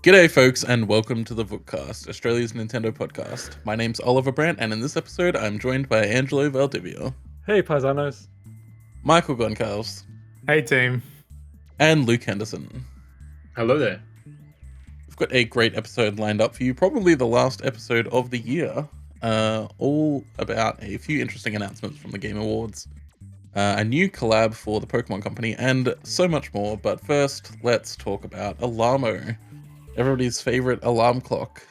G'day, folks, and welcome to the Vookcast, Australia's Nintendo podcast. My name's Oliver Brandt, and in this episode, I'm joined by Angelo Valdivia, Hey, paisanos. Michael Goncalves, Hey, team. and Luke Henderson. Hello there. We've got a great episode lined up for you, probably the last episode of the year, all about a few interesting announcements from the Game Awards, a new collab for the Pokemon Company, and so much more. But first, let's talk about Alarmo, everybody's favorite alarm clock.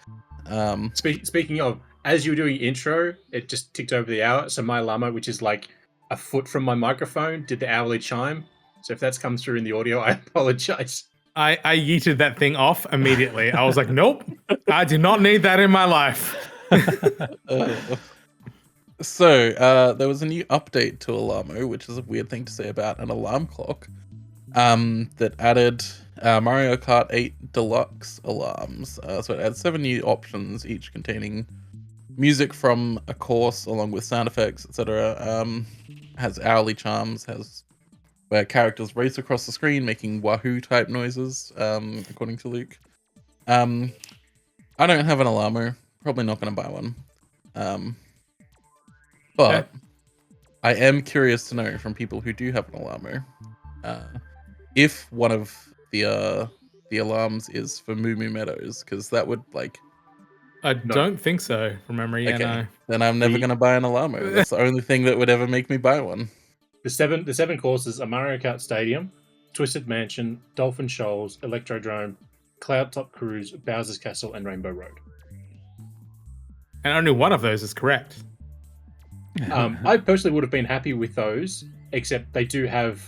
Speaking of, as you were doing intro, it just ticked over the hour. So my Alarmo, which is like a foot from my microphone, did the hourly chime. So if that's come through in the audio, I apologize. I yeeted that thing off immediately. I was like, nope, I do not need that in my life. So there was a new update to Alarmo, which is a weird thing to say about an alarm clock, that added Mario Kart 8 Deluxe alarms. So it adds 7 new options, each containing music from a course along with sound effects, etc. Has hourly chimes, has where characters race across the screen making wahoo type noises, according to Luke. I don't have an Alarmo, probably not going to buy one. But I am curious to know from people who do have an Alarmo, if one of the alarms is for Moo Moo Meadows, because that would I don't think so, from memory. okay. No. Then I'm never gonna buy an Alarmo. That's the only thing that would ever make me buy one. The seven courses are Mario Kart Stadium, Twisted Mansion, Dolphin Shoals, Electrodrome, Cloud Top Cruise, Bowser's Castle, and Rainbow Road. And only one of those is correct. I personally would have been happy with those, except they do have.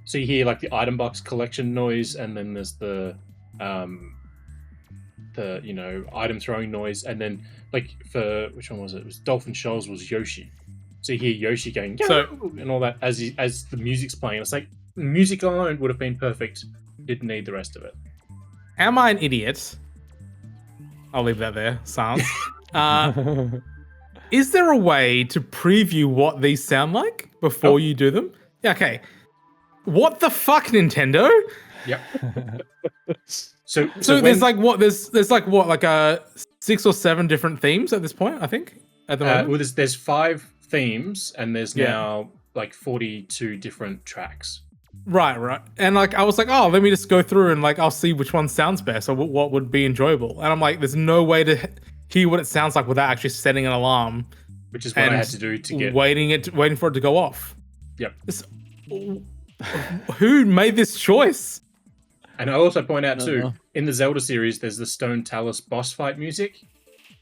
So you hear like the item box collection noise, and then there's the item throwing noise, and then like for which one was it? It was Dolphin Shoals was Yoshi. So you hear Yoshi going and all that as the music's playing. It's like music alone would have been perfect. Didn't need the rest of it. Am I an idiot? I'll leave that there. Silence. Is there a way to preview what these sound like before you do them? Yeah, okay. What the fuck, Nintendo? Yep. So there's like what? There's like what? Like 6 or 7 different themes at this point, I think. At the moment. Well, there's 5 themes, and there's now like 42 different tracks. Right. And like I was like, oh, let me just go through and like I'll see which one sounds best or what would be enjoyable. And I'm like, there's no way to hear what it sounds like without actually setting an alarm. Which is what I had to do to get waiting for it to go off. Yep. Who made this choice? And I also point out too, in the Zelda series, there's the Stone Talus boss fight music.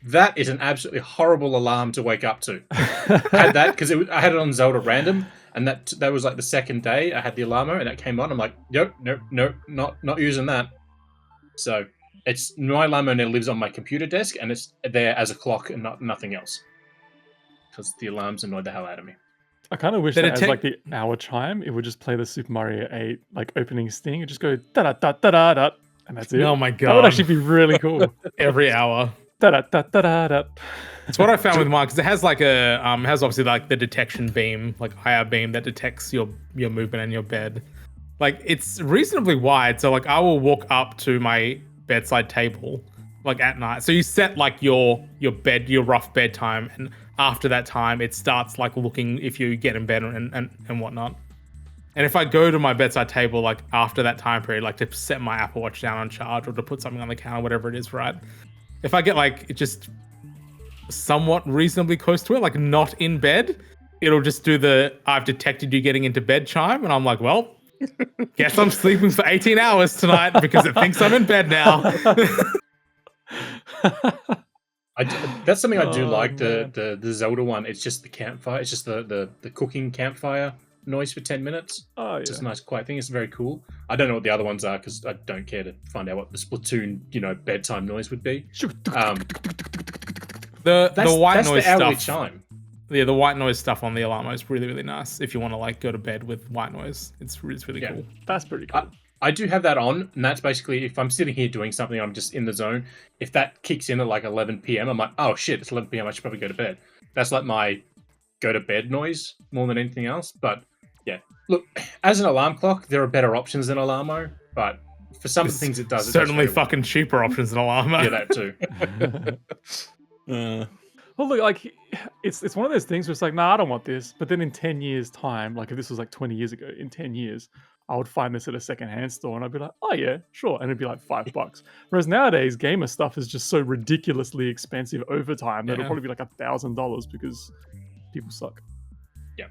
That is an absolutely horrible alarm to wake up to. I had that because I had it on Zelda Random, and that was like the second day I had the Alarmo, and that came on. I'm like, nope, not using that. So it's my Alarmo now lives on my computer desk, and it's there as a clock and nothing else. Because the alarms annoyed the hell out of me. I kind of wish that as like the hour chime, it would just play the Super Mario 8 like opening sting and just go da da da da da da, and that's it. Oh my god, that would actually be really cool. Every hour. Da da da da da da. That's what I found with mine, because it has like it has obviously like the detection beam, like IR beam that detects your movement and your bed. Like it's reasonably wide, so like I will walk up to my bedside table like at night. So you set like your rough bedtime, and after that time it starts like looking if you get in bed and whatnot. And if I go to my bedside table like after that time period, like to set my Apple Watch down on charge or to put something on the counter, whatever it is, right? If I get like just somewhat reasonably close to it, like not in bed, it'll just do the I've detected you getting into bed chime, and I'm like, well, guess I'm sleeping for 18 hours tonight because it thinks I'm in bed now. That's something I do like, the Zelda one. It's just the campfire. It's just the cooking campfire noise for 10 minutes. Oh, it's just a nice quiet thing. It's very cool. I don't know what the other ones are because I don't care to find out what the Splatoon, bedtime noise would be. The white noise the hourly stuff. Chime. Yeah, the white noise stuff on the Alarmo is really, really nice. If you want to like go to bed with white noise, it's really cool. That's pretty cool. I do have that on, and that's basically if I'm sitting here doing something, I'm just in the zone. If that kicks in at like 11 p.m., I'm like, oh shit, it's 11 p.m. I should probably go to bed. That's like my go to bed noise more than anything else. But yeah, look, as an alarm clock, there are better options than Alarmo. But for some of the things it does, certainly fucking cheaper options than Alarmo. Yeah, that too. Well, look, like it's one of those things where it's like, nah, I don't want this. But then in 10 years' time, like if this was like 20 years ago, in 10 years, I would find this at a secondhand store and I'd be like, oh yeah, sure, and it'd be like $5. Whereas nowadays, gamer stuff is just so ridiculously expensive over time that it'll probably be like $1,000 because people suck. Yeah.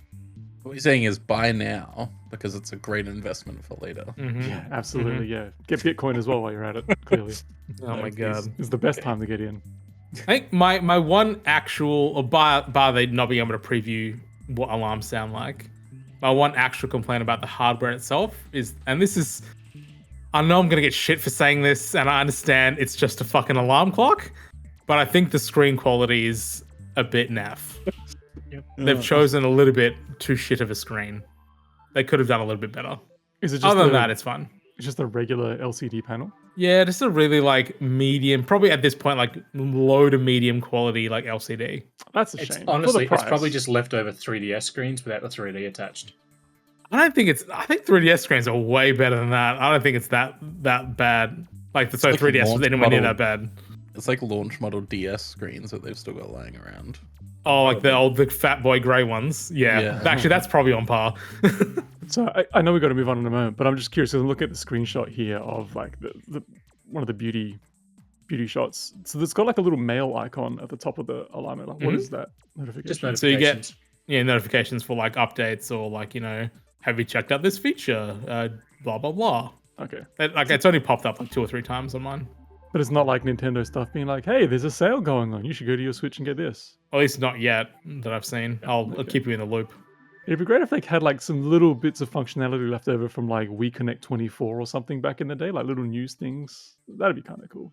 What you're saying is buy now because it's a great investment for later. Yeah, absolutely. Yeah, get Bitcoin as well while you're at it. Clearly, Oh my god, it's the best time to get in. I think my one actual, or bar they not being able to preview what alarms sound like, my one actual complaint about the hardware itself is, and this is, I know I'm gonna get shit for saying this, and I understand it's just a fucking alarm clock, but I think the screen quality is a bit naff. They've chosen a little bit too shit of a screen. They could have done a little bit better. Is it just Other than that, it's fun. It's just a regular LCD panel? Yeah, just a really like medium, probably at this point like low to medium quality like LCD. That's a shame. Honestly, it's probably just leftover 3DS screens without the 3D attached. I think 3DS screens are way better than that. I don't think it's that bad. Like 3DS was anywhere near that bad. It's like launch model DS screens that they've still got lying around. Oh, like the fat boy grey ones. Yeah. Actually, that's probably on par. So I know we've got to move on in a moment, but I'm just curious. Look at the screenshot here of like the one of the beauty shots. So it's got like a little mail icon at the top of the Alarmo. Like, what is that notification? Just notifications. So you get notifications for like updates or like, you know, have you checked out this feature? Blah blah blah. Okay. Like it's only popped up like 2 or 3 times on mine. But it's not like Nintendo stuff being like, hey, there's a sale going on. You should go to your Switch and get this. At least not yet that I've seen. I'll keep you in the loop. It'd be great if they had like some little bits of functionality left over from like Wii Connect 24 or something back in the day, like little news things. That'd be kind of cool.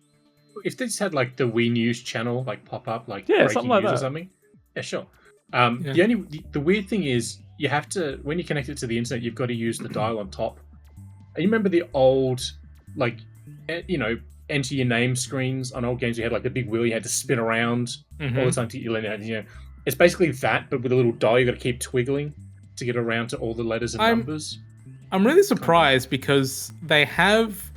If they just had like the Wii News channel like pop up, like something like news that or something. Yeah, sure. The weird thing is you have to, when you connect it to the internet, you've got to use the dial on top. And you remember the old, like, you know, enter your name screens on old games? You had like the big wheel you had to spin around all the time to get your letter. You know, it's basically that, but with a little dial you got to keep twiggling to get around to all the letters and numbers. I'm really surprised because they have,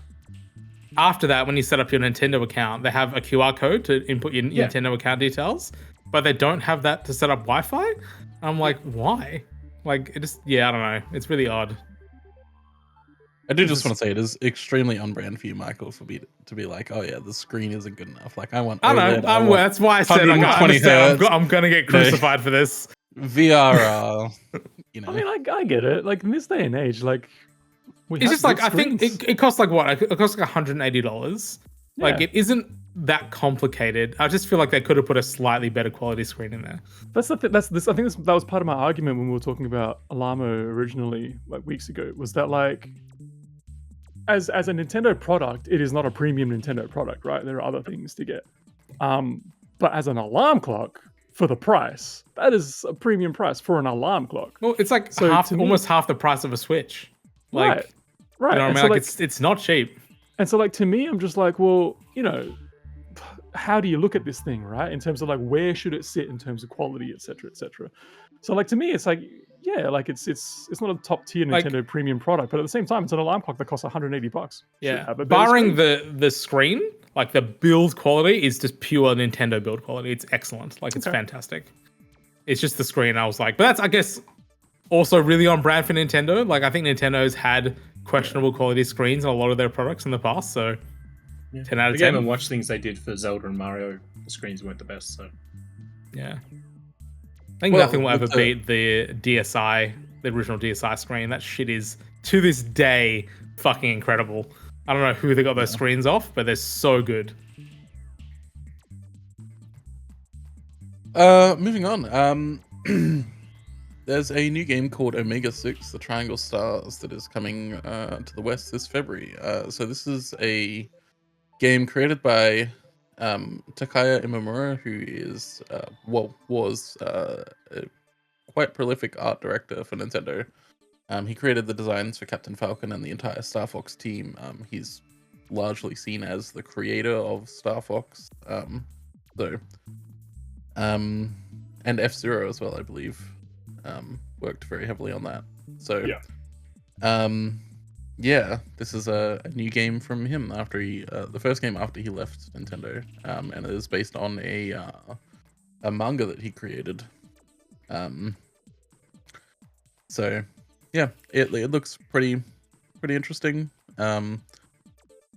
after that, when you set up your Nintendo account, they have a QR code to input your Nintendo account details, but they don't have that to set up Wi-Fi. I'm like, why? Like, it just, I don't know. It's really odd. I do just want to say it is extremely on brand for you, Michael, for me to be like, oh yeah, the screen isn't good enough. Like I want. I know. That's why I said I'm gonna get crucified for this. VR, you know. I mean, I get it. Like in this day and age, like it's just like I think it costs like what? It costs like $180. Like it isn't that complicated. I just feel like they could have put a slightly better quality screen in there. That's the thing. I think that was part of my argument when we were talking about Alarmo originally, like weeks ago. Was that like, as a Nintendo product, it is not a premium Nintendo product, right? There are other things to get. But as an alarm clock, for the price, that is a premium price for an alarm clock. Well, it's like almost half the price of a Switch. Like, right. You know what I mean? Like it's not cheap. And so, like, to me, I'm just like, well, you know, how do you look at this thing, right? In terms of like, where should it sit in terms of quality, et cetera, et cetera. So, like, to me, it's like, like it's not a top tier Nintendo premium product, but at the same time, it's an alarm clock that costs $180. Yeah, barring the screen, like the build quality is just pure Nintendo build quality. It's excellent. Like it's fantastic. It's just the screen. I was like, but that's I guess also really on brand for Nintendo. Like I think Nintendo's had questionable quality screens on a lot of their products in the past. So 10 out of 10. The Game and Watch things they did for Zelda and Mario, the screens weren't the best. So yeah. I think nothing will ever beat the DSi, the original DSi screen. That shit is, to this day, fucking incredible. I don't know who they got those screens off, but they're so good. Moving on. There's a new game called Omega 6, The Triangle Stars, that is coming to the West this February. So this is a game created by Takaya Imamura, who is was a quite prolific art director for Nintendo. He created the designs for Captain Falcon and the entire Star Fox team. He's largely seen as the creator of Star Fox, and F-Zero as well, I believe. Worked very heavily on that. So Yeah, this is a new game from him after the first game after he left Nintendo, and it is based on a manga that he created. Um, so yeah, it looks pretty interesting.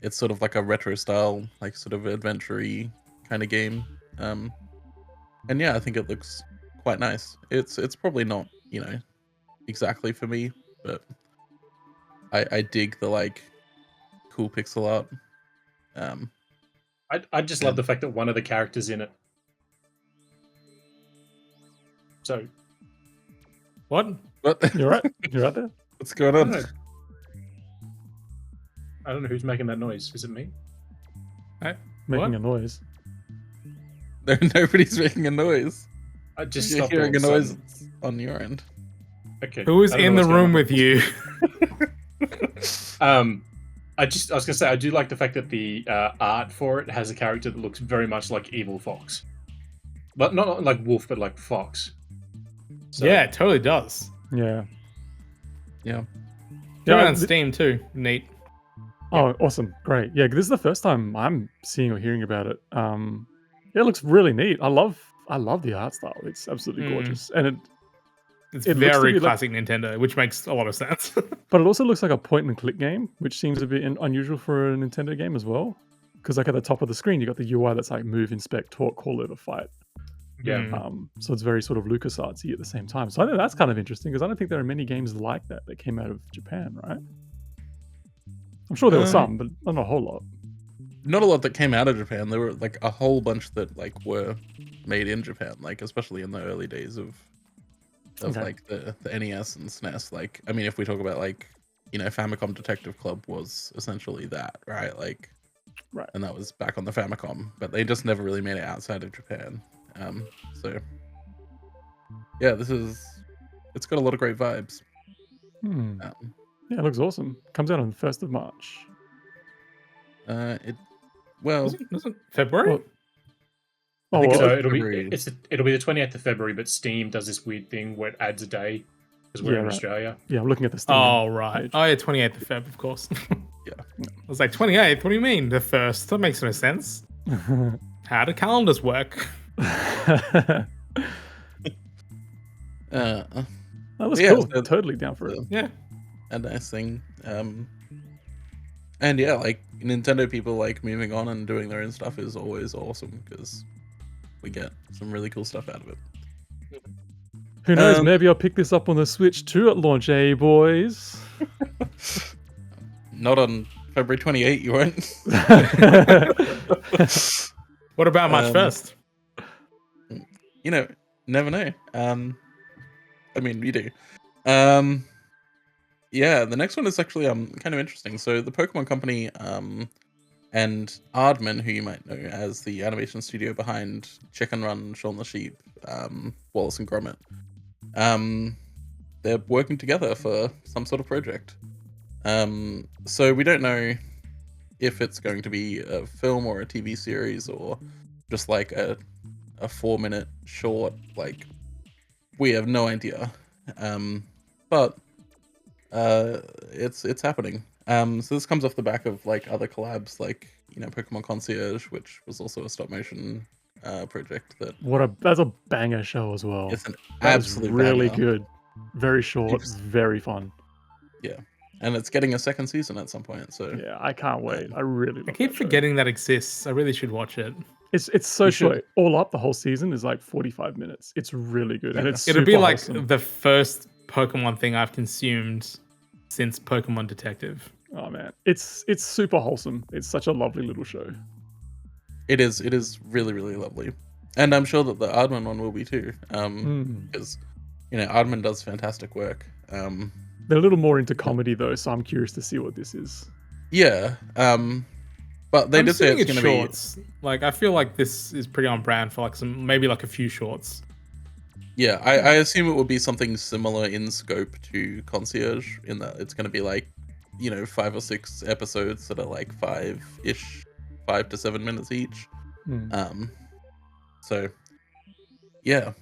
It's sort of like a retro style, like sort of adventure-y kind of game. And yeah, I think it looks quite nice. It's probably not, exactly for me, but I dig the like cool pixel art. I just love the fact that one of the characters in it. So What? What? You're right. You're right there. What's going I on? don't know. I don't know who's making that noise. Is it me? Making What? a noise. Nobody's making a noise. I just You're stopped hearing a all of noise sudden. on your end. Okay. Who is I don't in know the what's going room on. with you? I was gonna say I do like the fact that the art for it has a character that looks very much like Evil Fox, but not like Wolf, but like Fox. So, Yeah, it totally does. Yeah. Yeah. They're Yeah, on Steam too. Neat. Oh, awesome. Great. Yeah, this is the first time I'm seeing or hearing about it. Yeah, it looks really neat. I love the art style. It's absolutely Mm. gorgeous. And It's It looks to very be like- classic Nintendo, which makes a lot of sense. but it also looks like a point and click game, which seems a bit unusual for a Nintendo game as well. Because like at the top of the screen, you got the UI that's like move, inspect, talk, call it a fight. yeah. Mm. So it's very sort of LucasArtsy at the same time. So I think that's kind of interesting because I don't think there are many games like that came out of Japan, right? I'm sure there were some, but not a whole lot. Not a lot that came out of Japan. There were like a whole bunch that like were made in Japan, like especially in the early days of Okay. like the NES and SNES. Like, I mean, if we talk about like, Famicom Detective Club was essentially that, right? Like, Right. and that was back on the Famicom, but they just never really made it outside of Japan. So yeah, it's got a lot of great vibes. Hmm. Um, Yeah, it looks awesome. Comes out on the 1st of March. Wasn't February? Well, I Oh, think well, So was it'll February. be it'll be the 28th of February, but Steam does this weird thing where it adds a day because we're Yeah, in right. Australia. yeah, I'm looking at the Steam. Oh, right. page. Oh, yeah, 28th of Feb, of course. Yeah. I was like, 28th? What do you mean? The 1st? That makes no sense. How do calendars work? That Uh, was Yeah, cool. so- Totally down for it. Yeah. a nice thing. And yeah, like Nintendo people like moving on and doing their own stuff is always awesome because we get some really cool stuff out of it. Who knows? Um, Maybe I'll pick this up on the Switch too at launch, boys? Not on February 28th, you won't. What about March Um, 1st? Never know. I mean, we do. Yeah, the next one is actually kind of interesting. So the Pokemon Company and Aardman, who you might know as the animation studio behind Chicken Run, Shaun the Sheep, Wallace and Gromit, they're working together for some sort of project. So we don't know if it's going to be a film or a TV series or just like a 4-minute short. Like, we have no idea. But it's happening. So this comes off the back of like other collabs, like Pokemon Concierge, which was also a stop motion project that That's a banger show as well. it's an That was absolute really banger. good. Very short, It's- very fun. and it's getting a second season at some point. So Yeah, I can't wait. I really love I keep that show. forgetting that exists. I really should watch it. It's so You should. short. All up, the whole season is like 45 minutes. It's really good, and Yeah. it's It'll be super like wholesome. the first Pokemon thing I've consumed since Pokemon Detective. Oh man, it's super wholesome. It's such a lovely little show. it is really, really lovely. And I'm sure that the Aardman one will be too. Mm. Because Aardman does fantastic work. They're a little more into comedy though, so I'm curious to see what this is. Yeah. But they I'm did say assuming it's going to be. shorts. Like, I feel like this is pretty on brand for like maybe like a few shorts. Yeah, I assume it would be something similar in scope to Concierge, in that it's going to be like, 5 or 6 episodes that are like 5 to 7 minutes each. Mm. So, yeah.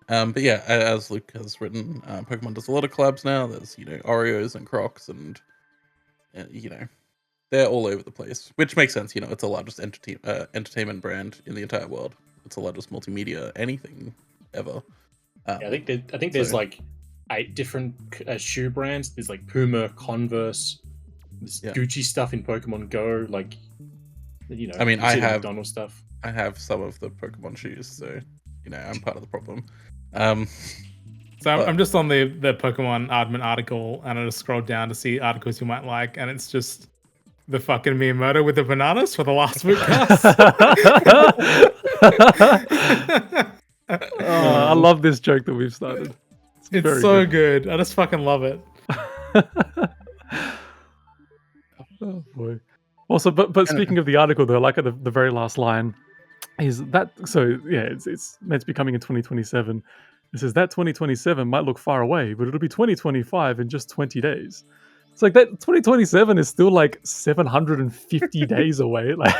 But yeah, as Luke has written, Pokemon does a lot of collabs now. There's, Oreos and Crocs and you know, they're all over the place, which makes sense. You know, it's the largest entertainment brand in the entire world. It's the largest multimedia anything ever. Yeah, I think there's so- like 8 different shoe brands. There's like Puma, Converse, there's Yeah. Gucci stuff in Pokemon Go. Like, you know, I mean, you I see the have- McDonald's stuff. I have some of the Pokemon shoes, so you know, I'm part of the problem. So But- I'm just on the Pokemon Aardman article, and I just scrolled down to see articles you might like, and it's just the fucking Miyamoto with the bananas for the last Vookcast. I love this joke that we've started. It's very so good. I just fucking love it. Oh boy. Also, but speaking of the article though, like at the very last line, is that so? Yeah, it's meant to be coming in 2027. It says that 2027 might look far away, but it'll be 2025 in just 20 days. It's like that 2027 is still like 750 days away. Like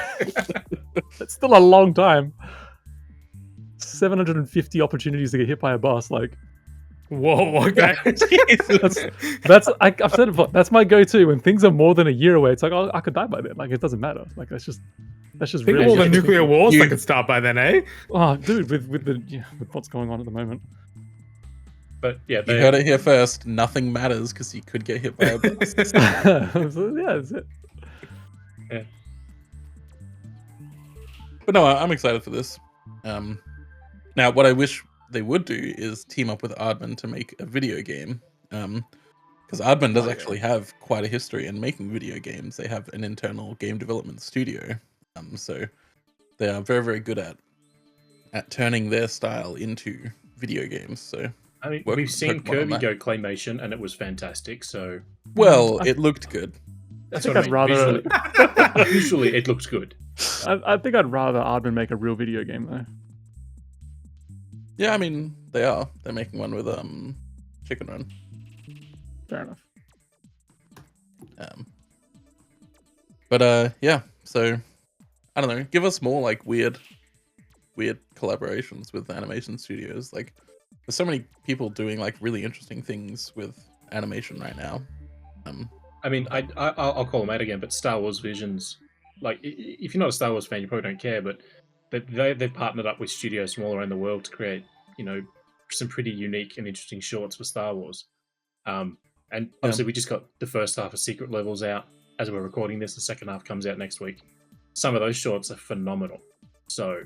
that's still a long time. 750 opportunities to get hit by a bus. Like Whoa, okay. I've said it before. That's my go-to when things are more than a year away. It's like, oh, I could die by then. Like it doesn't matter. Like that's just Think really all the just- nuclear wars You- that could start by then, eh? Oh, dude, with what's going on at the moment. But yeah, You heard it here first. Nothing matters because you could get hit by a bus. So, yeah, that's it. But no, I'm excited for this. Now, what I wish they would do is team up with Aardman to make a video game. Because Aardman does actually have quite a history in making video games. They have an internal game development studio. So they are very, very good at turning their style into video games. So, I mean, work we've with seen Pokemon on Kirby that. go claymation, and it was fantastic. So well, it looked good. that's think what I I'd mean. rather- Visually, it looks good. I think I'd rather Aardman make a real video game though. Yeah, I mean, they are. They're making one with Chicken Run. Fair enough. But yeah, so I don't know. Give us more like weird collaborations with animation studios. Like, there's so many people doing like really interesting things with animation right now. I mean, I'll call them out again, but Star Wars Visions, like, if you're not a Star Wars fan, you probably don't care, but they've partnered up with studios from all around the world to create, you know, some pretty unique and interesting shorts for Star Wars. And obviously, we just got the first half of Secret Levels out as we're recording this. The second half comes out next week. Some of those shorts are phenomenal. So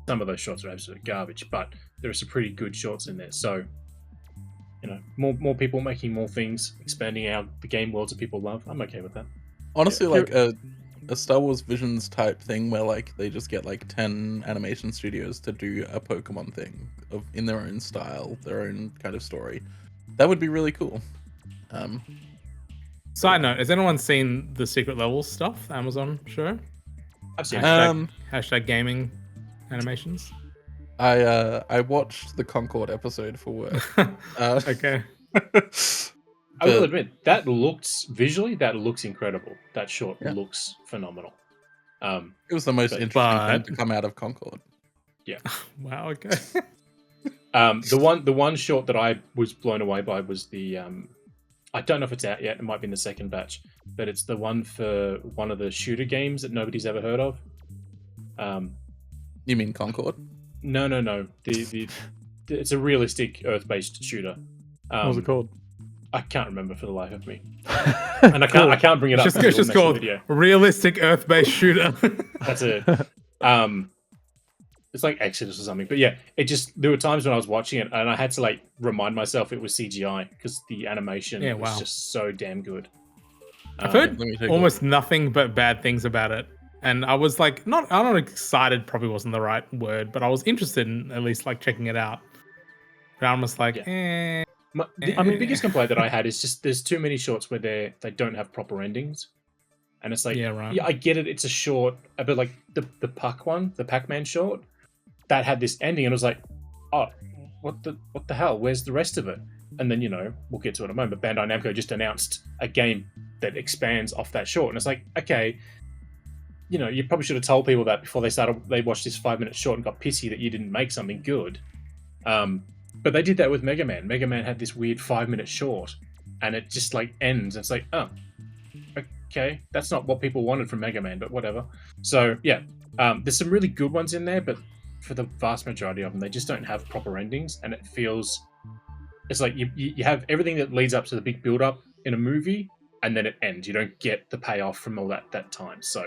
some of those shorts are absolute garbage, but there are some pretty good shorts in there. So, you know, more people making more things, expanding out the game worlds that people love. I'm okay with that. Honestly, Yeah. like a Star Wars Visions type thing where like they just get like 10 animation studios to do a Pokemon thing in their own style, their own kind of story. That would be really cool. Side note, has anyone seen the Secret Levels stuff, the Amazon show? I've seen it. Hashtag gaming animations. I watched the Concord episode for work. Okay. I will admit that looks visually, that looks incredible. That short Yeah. looks phenomenal. It was the most But- interesting thing to come out of Concord. Wow, okay. The one short that I was blown away by was the I don't know if it's out yet. It might be in the second batch, but it's the one for one of the shooter games that nobody's ever heard of. You mean Concord? No. The it's a realistic Earth-based shooter. What was it called? I can't remember for the life of me, and I can't bring it up. It's because just it'll mess called the video. Realistic Earth-Based Shooter. That's it. It's like Exodus or something. But yeah, there were times when I was watching it and I had to like remind myself it was CGI because the animation was wow. just so damn good. I've heard Let me take a almost nothing but bad things about it. And I was like, I'm not excited, probably wasn't the right word, but I was interested in at least like checking it out. But I'm just like, The biggest complaint that I had is just there's too many shorts where they don't have proper endings. And it's like, Yeah, right. I get it, it's a short, but like the Puck one, the Pac-Man short, that had this ending and it was like, oh, what the hell? Where's the rest of it? And then, you know, we'll get to it in a moment, but Bandai Namco just announced a game that expands off that short. And it's like, okay, you know, you probably should have told people that before they watched this 5-minute short and got pissy that you didn't make something good. But they did that with Mega Man. Mega Man had this weird 5-minute short and it just like ends. It's like, oh, okay, that's not what people wanted from Mega Man, but whatever. So yeah, there's some really good ones in there, but for the vast majority of them, they just don't have proper endings, and it feels it's like you have everything that leads up to the big build up in a movie, and then it ends. You don't get the payoff from all that time. So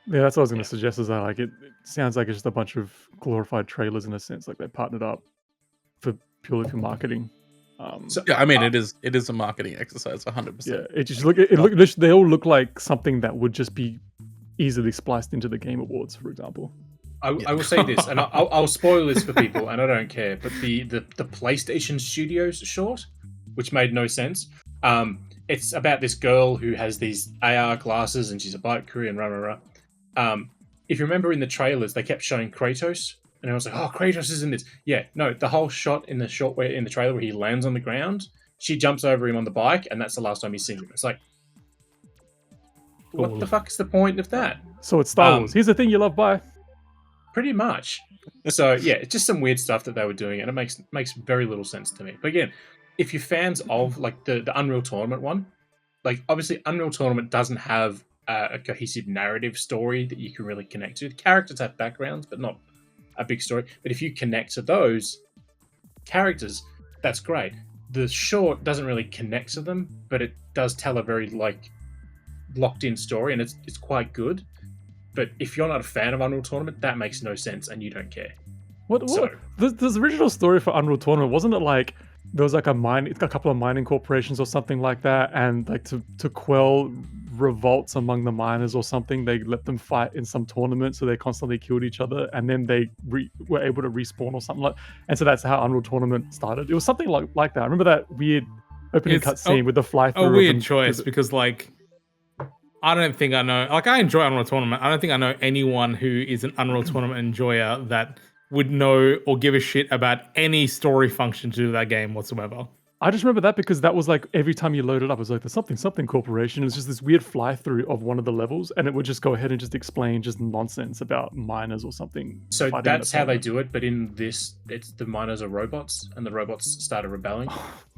Yeah, that's what I was going Yeah. to suggest. Is that like it sounds like it's just a bunch of glorified trailers in a sense, like they partnered up for purely for marketing. So- Yeah, I mean, it is a marketing exercise, 100%. Yeah, it just look. They all look like something that would just be easily spliced into the Game Awards, for example. I will say this, and I'll spoil this for people, and I don't care. But the PlayStation Studios short, which made no sense. It's about this girl who has these AR glasses, and she's a bike crew and rah rah rah. If you remember in the trailers, they kept showing Kratos, and I was like, "Oh, Kratos is in this." Yeah, no, the whole shot in the trailer where he lands on the ground, she jumps over him on the bike, and that's the last time you see him. It's like, what Cool. the fuck is the point of that? So it's Star Wars. Here's the thing you love, bye. Pretty much. So yeah, it's just some weird stuff that they were doing, and it makes very little sense to me. But again, if you're fans of like the Unreal Tournament one, like obviously Unreal Tournament doesn't have a cohesive narrative story that you can really connect to. Characters have backgrounds, but not a big story. But if you connect to those characters, that's great. The short doesn't really connect to them, but it does tell a very like locked in story, and it's quite good. But if you're not a fan of Unreal Tournament, that makes no sense, and you don't care. What? So- The original story for Unreal Tournament, wasn't it like there was like a couple of mining corporations or something like that, and like to quell revolts among the miners or something, they let them fight in some tournament, so they constantly killed each other, and then they were able to respawn or something like. And so that's how Unreal Tournament started. It was something like that. I remember that weird opening It's cutscene with the fly through. A weird choice because like I don't think I know. Like I enjoy Unreal Tournament. I don't think I know anyone who is an Unreal Tournament enjoyer that would know or give a shit about any story function to that game whatsoever. I just remember that because that was like every time you load it up, it was like the something corporation. It was just this weird fly through of one of the levels, and it would just go ahead and just explain just nonsense about miners or something. So fighting in that's a how they tournament. do it. But in this, it's the miners are robots, and the robots started rebelling.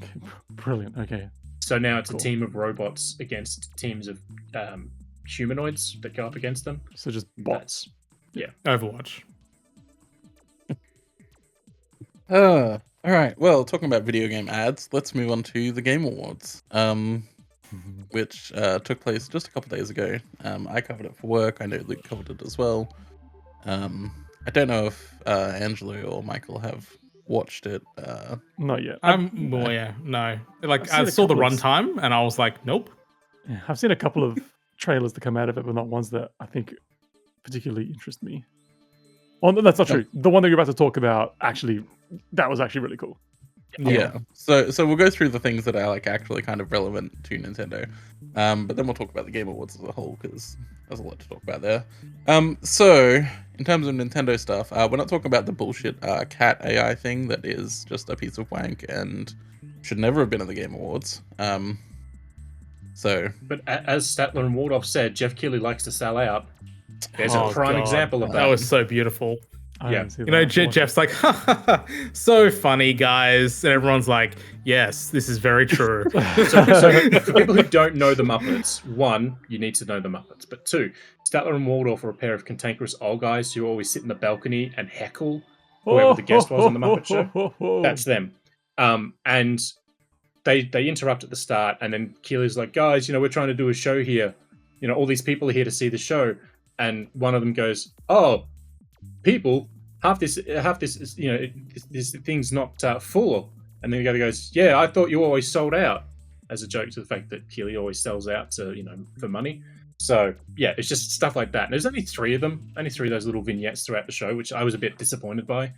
Okay, brilliant. Okay. So now it's Cool. a team of robots against teams of humanoids that go up against them. So just bots. Overwatch. All right. Well, talking about video game ads, let's move on to the Game Awards, which took place just a couple days ago. I covered it for work. I know Luke covered it as well. I don't know if Angelo or Michael have watched it. Not yet. No. Like I've I seen a saw the couple of- runtime and I was like, nope. Yeah, I've seen a couple of trailers that come out of it, but not ones that I think particularly interest me. Oh, no, that's not true. The one that you're about to talk about, actually, that was actually really cool. Yeah. So we'll go through the things that are like actually kind of relevant to Nintendo, but then we'll talk about the Game Awards as a whole because there's a lot to talk about there. So in terms of Nintendo stuff, we're not talking about the bullshit cat AI thing that is just a piece of wank and should never have been at the Game Awards. But as Statler and Waldorf said, Jeff Keighley likes to sell out. There's Oh, a prime God. example of that. That was so beautiful. I Yeah. didn't see You know, that. Jeff's like, so funny, guys. And everyone's like, yes, this is very true. So for people who don't know the Muppets, one, you need to know the Muppets. But two, Statler and Waldorf are a pair of cantankerous old guys who always sit in the balcony and heckle whoever the guest was on the Muppet Show. That's them. And they interrupt at the start, and then Keely's like, guys, we're trying to do a show here. All these people are here to see the show. And one of them goes, oh, people, half this is, this thing's not full. And then the other goes, yeah, I thought you always sold out, as a joke to the fact that Keely always sells out to, for money. So yeah, it's just stuff like that. And there's only three of those little vignettes throughout the show, which I was a bit disappointed by.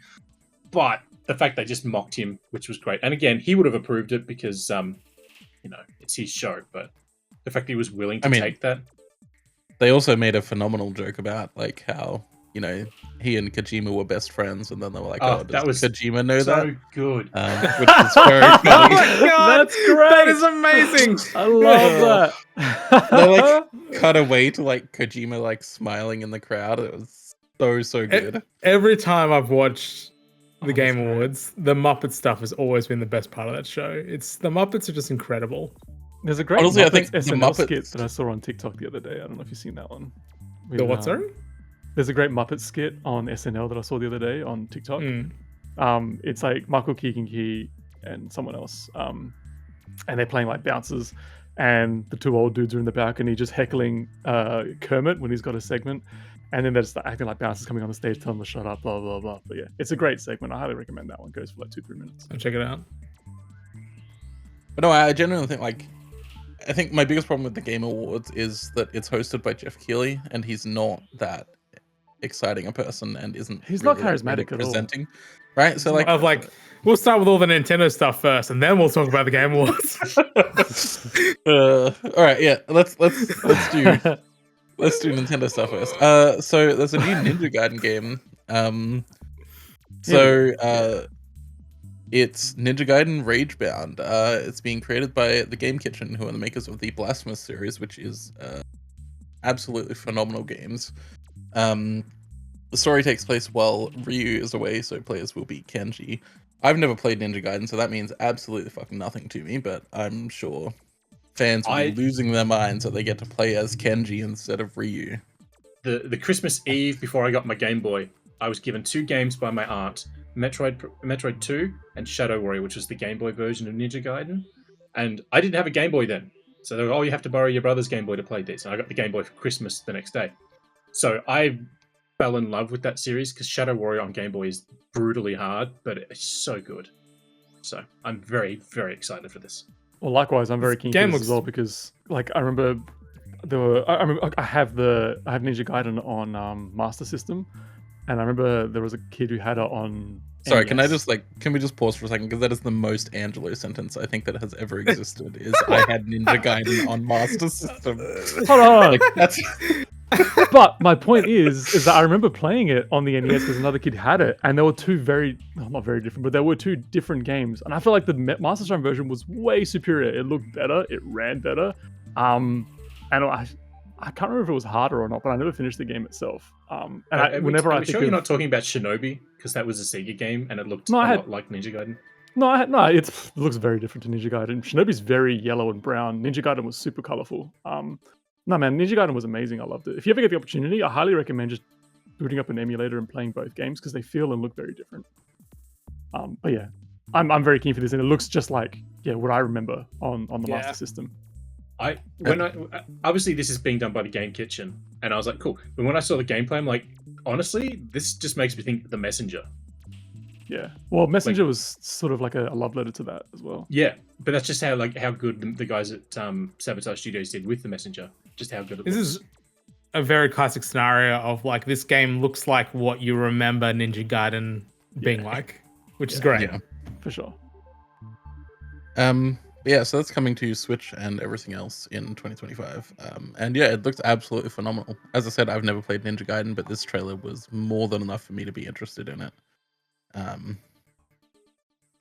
But the fact they just mocked him, which was great. And again, he would have approved it because, it's his show. But the fact that he was willing to take that. They also made a phenomenal joke about like how he and Kojima were best friends, and then they were like, "Oh, does that was Kojima know so that?" good. Which is very Oh funny. my God, That's great. That is amazing. I love that. They like cut away to like Kojima like smiling in the crowd. It was so good. Every time I've watched the that's Game great. Awards, the Muppet stuff has always been the best part of that show. The Muppets are just incredible. There's a great Honestly, I Muppets think the SNL skit Muppets- that I saw on TikTok the other day. I don't know if you've seen that one. The With, what, sorry? There's a great Muppet skit on SNL that I saw the other day on TikTok. It's like Michael Keegan-Key and someone else, and they're playing like bouncers, and the two old dudes are in the balcony just heckling Kermit when he's got a segment, and then they're just acting like bouncers coming on the stage, telling them to shut up, blah blah blah. But yeah, it's a great segment. I highly recommend that one. Goes for like 2-3 minutes. I'll check it out. But no, I genuinely think I think my biggest problem with the Game Awards is that it's hosted by Jeff Keighley, and he's not that exciting a person, and isn't. He's really not charismatic at all. presenting, right? So I was like, we'll start with all the Nintendo stuff first, and then we'll talk about the Game Awards. all right, yeah, let's do Nintendo stuff first. So there's a new Ninja Gaiden game. It's Ninja Gaiden Ragebound. It's being created by the Game Kitchen, who are the makers of the Blasphemous series, which is absolutely phenomenal games. The story takes place while Ryu is away, so players will be Kenji. I've never played Ninja Gaiden, so that means absolutely fucking nothing to me, but I'm sure fans will be losing their minds that they get to play as Kenji instead of Ryu. The Christmas Eve before I got my Game Boy, I was given 2 games by my aunt, Metroid 2 and Shadow Warrior, which was the Game Boy version of Ninja Gaiden. And I didn't have a Game Boy then. So they were, oh, you have to borrow your brother's Game Boy to play this. And I got the Game Boy for Christmas the next day. So I fell in love with that series because Shadow Warrior on Game Boy is brutally hard, but it's so good. So I'm very, very excited for this. Well, likewise, I'm very keen for this as well because, like, I remember I have Ninja Gaiden on Master System, and I remember there was a kid who had it on. Sorry, NES. can we just pause for a second? Because that is the most Angelo sentence I think that has ever existed. Is I had Ninja Gaiden on Master System. Hold on. Like, that's But my point is that I remember playing it on the NES because another kid had it, and there were two not very different, but there were 2 different games, and I feel like the Master System version was way superior. It looked better, it ran better, and I can't remember if it was harder or not, but I never finished the game itself. And whenever I think you're not talking about Shinobi because that was a Sega game and it looked lot like Ninja Gaiden. It looks very different to Ninja Gaiden. Shinobi's very yellow and brown. Ninja Gaiden was super colorful. No, man, Ninja Gaiden was amazing. I loved it. If you ever get the opportunity, I highly recommend just booting up an emulator and playing both games because they feel and look very different. But yeah, I'm very keen for this, and it looks just like what I remember on the Master System. Obviously this is being done by the Game Kitchen, and I was like, cool. But when I saw the gameplay, I'm like, honestly, this just makes me think The Messenger. Yeah, well, Messenger was sort of like a love letter to that as well. Yeah, but that's just how good the guys at Sabotage Studios did with The Messenger. Just how good it This looks. is a very classic scenario of like this game looks like what you remember Ninja Gaiden being like, which is great. Yeah, for sure. Yeah, so that's coming to Switch and everything else in 2025. And yeah, it looks absolutely phenomenal. As I said, I've never played Ninja Gaiden, but this trailer was more than enough for me to be interested in it.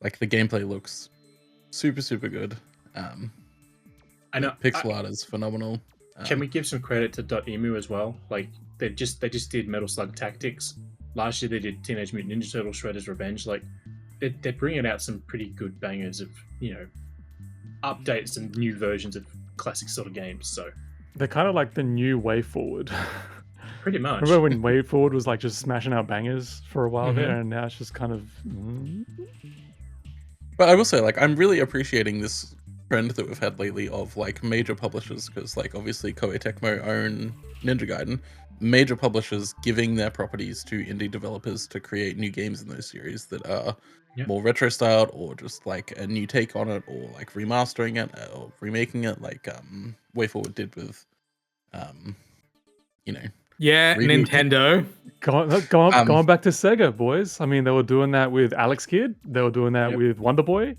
Like the gameplay looks super, super good. I know pixel art is phenomenal. Can we give some credit to .emu as well? Like they just did Metal Slug Tactics. Last year they did Teenage Mutant Ninja Turtles Shredder's Revenge. Like they're bringing out some pretty good bangers of updates and new versions of classic sort of games. So they're kind of like the new Way Forward. Pretty much. Remember when Way Forward was like just smashing out bangers for a while there, and now it's just kind of. But I will say, like, I'm really appreciating this trend that we've had lately of like major publishers, because like obviously Koei Tecmo own Ninja Gaiden. Major publishers giving their properties to indie developers to create new games in those series that are more retro styled, or just like a new take on it, or like remastering it or remaking it, like Way Forward did with Nintendo. Going back to Sega, boys. I mean, they were doing that with Alex Kidd. They were doing that with Wonder Boy.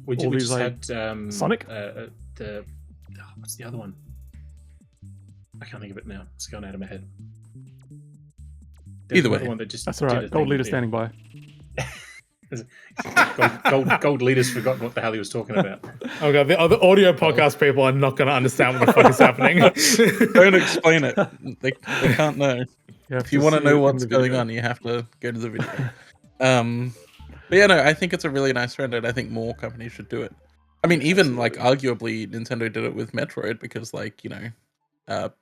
We just had Sonic. What's the other one? I can't think of it now. It's gone out of my head. Either way, one that just that's all right. Gold leader standing by. Gold leader's forgotten what the hell he was talking about. Oh god, the other audio podcast people are not going to understand what the fuck is happening. Don't explain it. They can't know. If you want to know what's going on, you have to go to the video. But yeah, no, I think it's a really nice trend, and I think more companies should do it. I mean, even like arguably, Nintendo did it with Metroid because, like,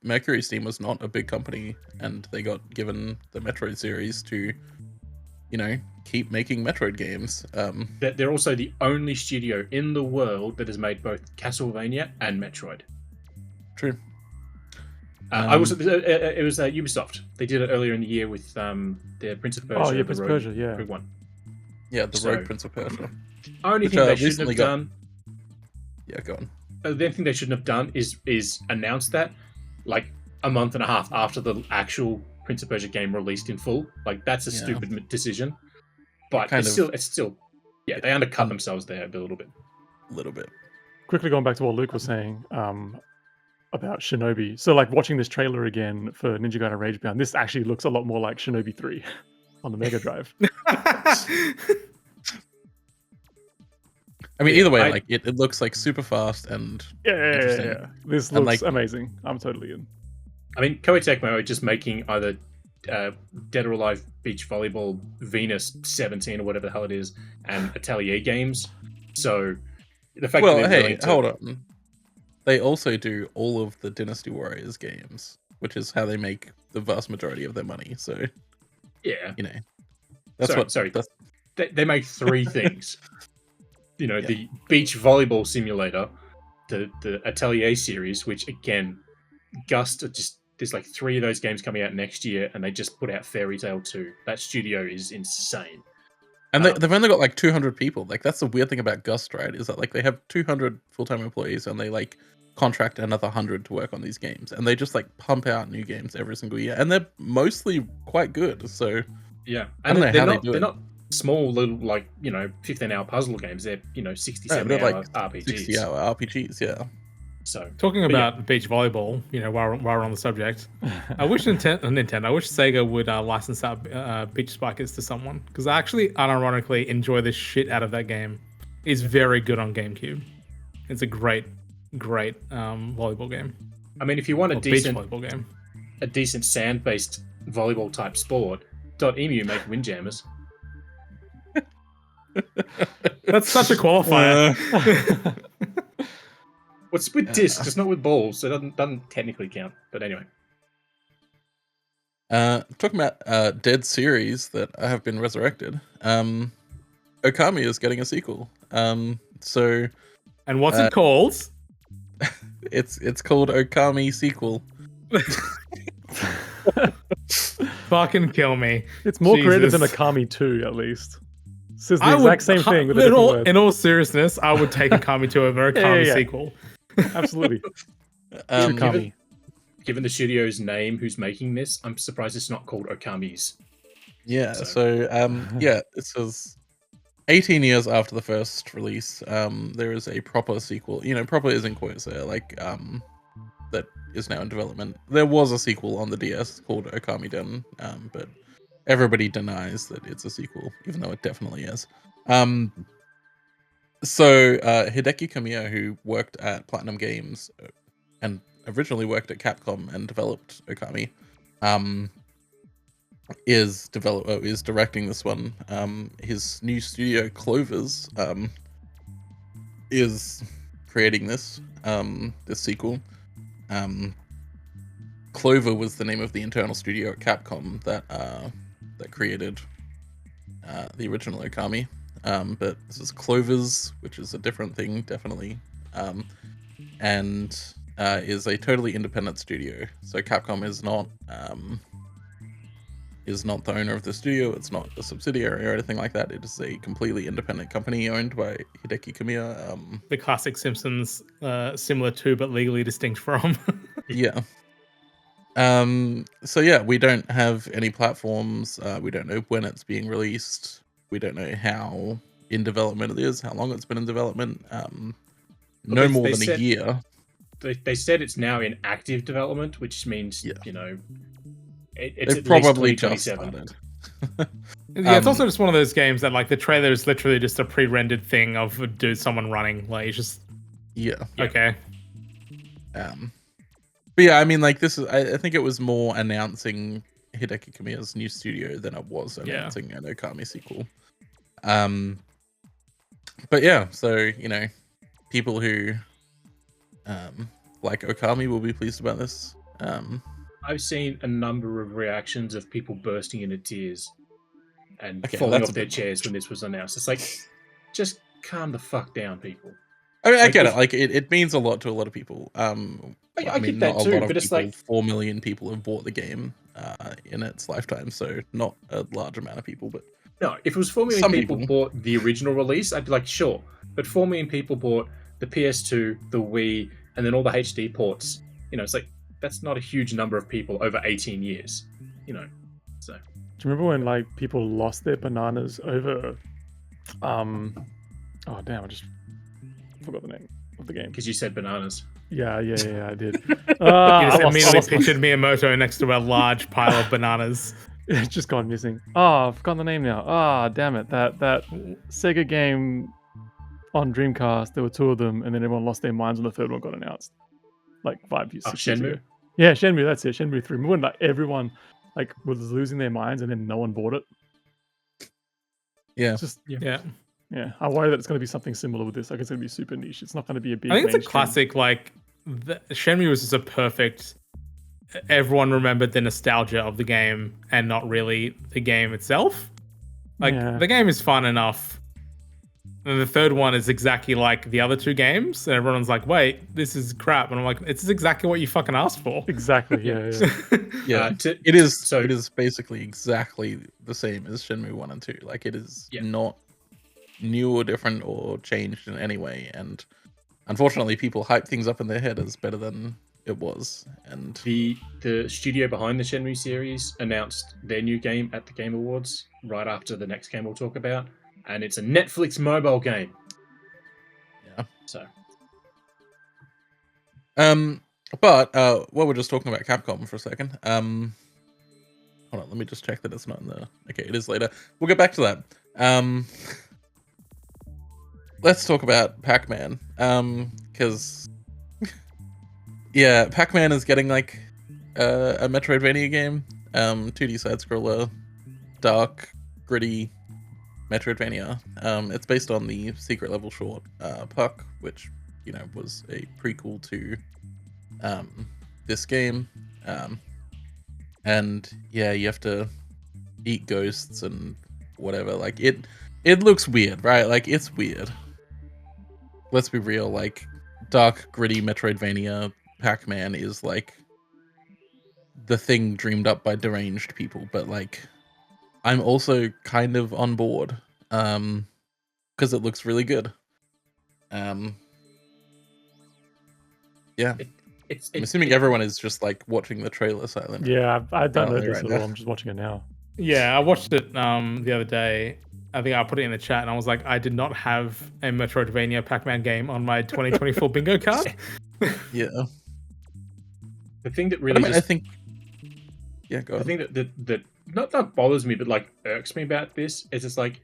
Mercury Steam was not a big company, and they got given the Metroid series to, keep making Metroid games. They're also the only studio in the world that has made both Castlevania and Metroid. True. It was Ubisoft. They did it earlier in the year with their Prince of Persia. Oh yeah, Prince of Persia, yeah. Rogue One. Yeah, the Rogue Prince of Persia. Only thing they shouldn't have done. Yeah, go on. The only thing they shouldn't have done is announce that like a month and a half after the actual Prince of Persia game released in full. Like that's a stupid decision. But it's still they undercut themselves there a little bit. Quickly going back to what Luke was saying about Shinobi. So like watching this trailer again for Ninja Gaiden Ragebound, this actually looks a lot more like Shinobi 3 on the Mega Drive. I mean, either way, like it looks like super fast and interesting. Yeah. This looks amazing. I'm totally in. I mean, Koei Tecmo are just making either Dead or Alive Beach Volleyball, Venus 17 or whatever the hell it is, and Atelier games. So the fact that they're hold on. They also do all of the Dynasty Warriors games, which is how they make the vast majority of their money. So yeah, that's they make three things. The beach volleyball simulator, the Atelier series, which again, there's like 3 of those games coming out next year, and they just put out Fairy Tail 2. That studio is insane. And they've only got like 200 people. Like that's the weird thing about Gust, right? Is that like they have 200 full-time employees, and they like contract another 100 to work on these games, and they just like pump out new games every single year, and they're mostly quite good. So yeah, and they're not small little 15-hour puzzle games. They're 67-hour RPGs. 60-hour RPGs, yeah. So talking about beach volleyball, while we're on the subject, I wish Nintendo, I wish Sega would license out Beach Spikers to someone, because I actually unironically enjoy the shit out of that game. It's very good on GameCube. It's a great volleyball game. I mean, if you want a decent volleyball game, a decent sand-based volleyball type sport, .emu make Windjammers. That's such a qualifier. What's with discs? It's not with balls, so it doesn't technically count. But anyway. Talking about dead series that have been resurrected. Okami is getting a sequel. And what's it called? It's called Okami Sequel. Fucking kill me. It's more creative than Okami 2, at least. Says the exact same thing with a different word. In all seriousness, I would take Okami 2 over Okami sequel. Absolutely. Given the studio's name, who's making this, I'm surprised it's not called Okami's. Yeah. So this was 18 years after the first release. There is a proper sequel. Proper is in quotes there, that is now in development. There was a sequel on the DS called Okami Den, but everybody denies that it's a sequel, even though it definitely is. So Hideki Kamiya, who worked at Platinum Games and originally worked at Capcom and developed Okami, is directing this one. His new studio Clovers is creating this sequel. Clover was the name of the internal studio at Capcom that created the original Okami. But this is Clovers, which is a different thing, definitely, and is a totally independent studio. So Capcom is not the owner of the studio. It's not a subsidiary or anything like that. It is a completely independent company owned by Hideki Kamiya. The classic Simpsons, similar to but legally distinct from. Yeah. So yeah, we don't have any platforms. We don't know when it's being released. We don't know how in development it is, how long it's been in development. No more than a year. They said it's now in active development, which means it's at probably least 2027. just started. Yeah, it's also just one of those games that the trailer is literally just a pre-rendered thing of someone running. It's just okay. But yeah, I mean, this is. I think it was more announcing Hideki Kamiya's new studio than it was announcing an Okami sequel. But yeah, so people who like Okami will be pleased about this. I've seen a number of reactions of people bursting into tears and Okay, falling that's off a their bit chairs much. when this was announced. It's like, just calm the fuck down, people. I mean, I Like, get if- it. Like, it means a lot to a lot of people. I I mean, get not that a too, lot of but it's people. like, 4 million people have bought the game in its lifetime, so not a large amount of people, but no, if it was 4 million some people people. bought the original release, I'd be like, sure. But 4 million people bought the PS2, the Wii, and then all the HD ports. It's like, that's not a huge number of people over 18 years. So. Do you remember when like people lost their bananas over oh damn, I just forgot the name of the game. Because you said bananas. Yeah, I did. You I just immediately lost pictured Miyamoto next to a large pile of bananas. It's just gone missing. Oh, I've forgotten the name now. Ah, damn it. That Sega game on Dreamcast, there were two of them, and then everyone lost their minds when the third one got announced. Like 6 years ago. Shenmue? Yeah, Shenmue, that's it. Shenmue 3. Remember when like everyone like was losing their minds and then no one bought it? Yeah. It's just Yeah. yeah. I worry that it's gonna be something similar with this. Like it's gonna be super niche. It's not gonna be a big I think it's a mainstream. classic. Like Shenmue was just a perfect. Everyone remembered the nostalgia of the game and not really the game itself. Like Yeah. the game is fun enough, and the third one is exactly like the other two games, and everyone's like, "Wait, this is crap," and I'm like, "It's exactly what you fucking asked for." Exactly, yeah. Yeah, it is basically exactly the same as Shenmue 1 and 2. Like, it is not new or different or changed in any way, and unfortunately people hype things up in their head as better than it was. And the studio behind the Shenmue series announced their new game at the Game Awards right after the next game we'll talk about, and it's a Netflix mobile game. Yeah. So. But while we're just talking about Capcom for a second, hold on, let me just check that it's not in the. Okay, it is later. We'll get back to that. Let's talk about Pac-Man. Because yeah, Pac-Man is getting like a Metroidvania game. 2D side scroller, dark, gritty Metroidvania. It's based on the secret level short Puck, which was a prequel to this game. And yeah, you have to eat ghosts and whatever. Like it looks weird, right? Like it's weird. Let's be real. Like dark, gritty Metroidvania Pac-Man is like the thing dreamed up by deranged people, but like I'm also kind of on board because it looks really good. Yeah, I'm assuming everyone is just like watching the trailer silently. Yeah, I don't know Apparently this right at now. all. I'm just watching it now. Yeah, I watched it the other day. I think I put it in the chat, and I was like, I did not have a Metroidvania Pac-Man game on my 2024 bingo card. Yeah. The thing that really I think. Yeah, go the on. thing that not bothers me, but like irks me about this is it's like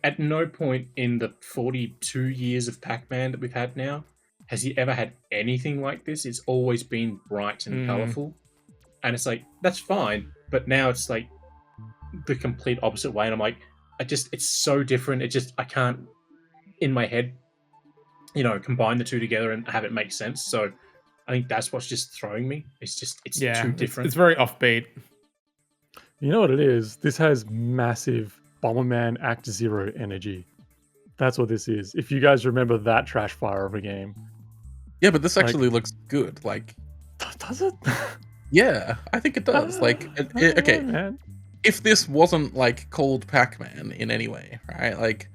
at no point in the 42 years of Pac-Man that we've had now has he ever had anything like this. It's always been bright and colorful, and it's like that's fine, but now it's like the complete opposite way, and I'm like, it's so different. I can't in my head, combine the two together and have it make sense. So I think that's what's just throwing me. It's too different. It's very offbeat. You know what it is? This has massive Bomberman Act Zero energy. That's what this is. If you guys remember that trash fire of a game. Yeah, but this actually looks good. Like, does it? Yeah, I think it does. Like, okay, man. If this wasn't like called Pac-Man in any way, right? Like,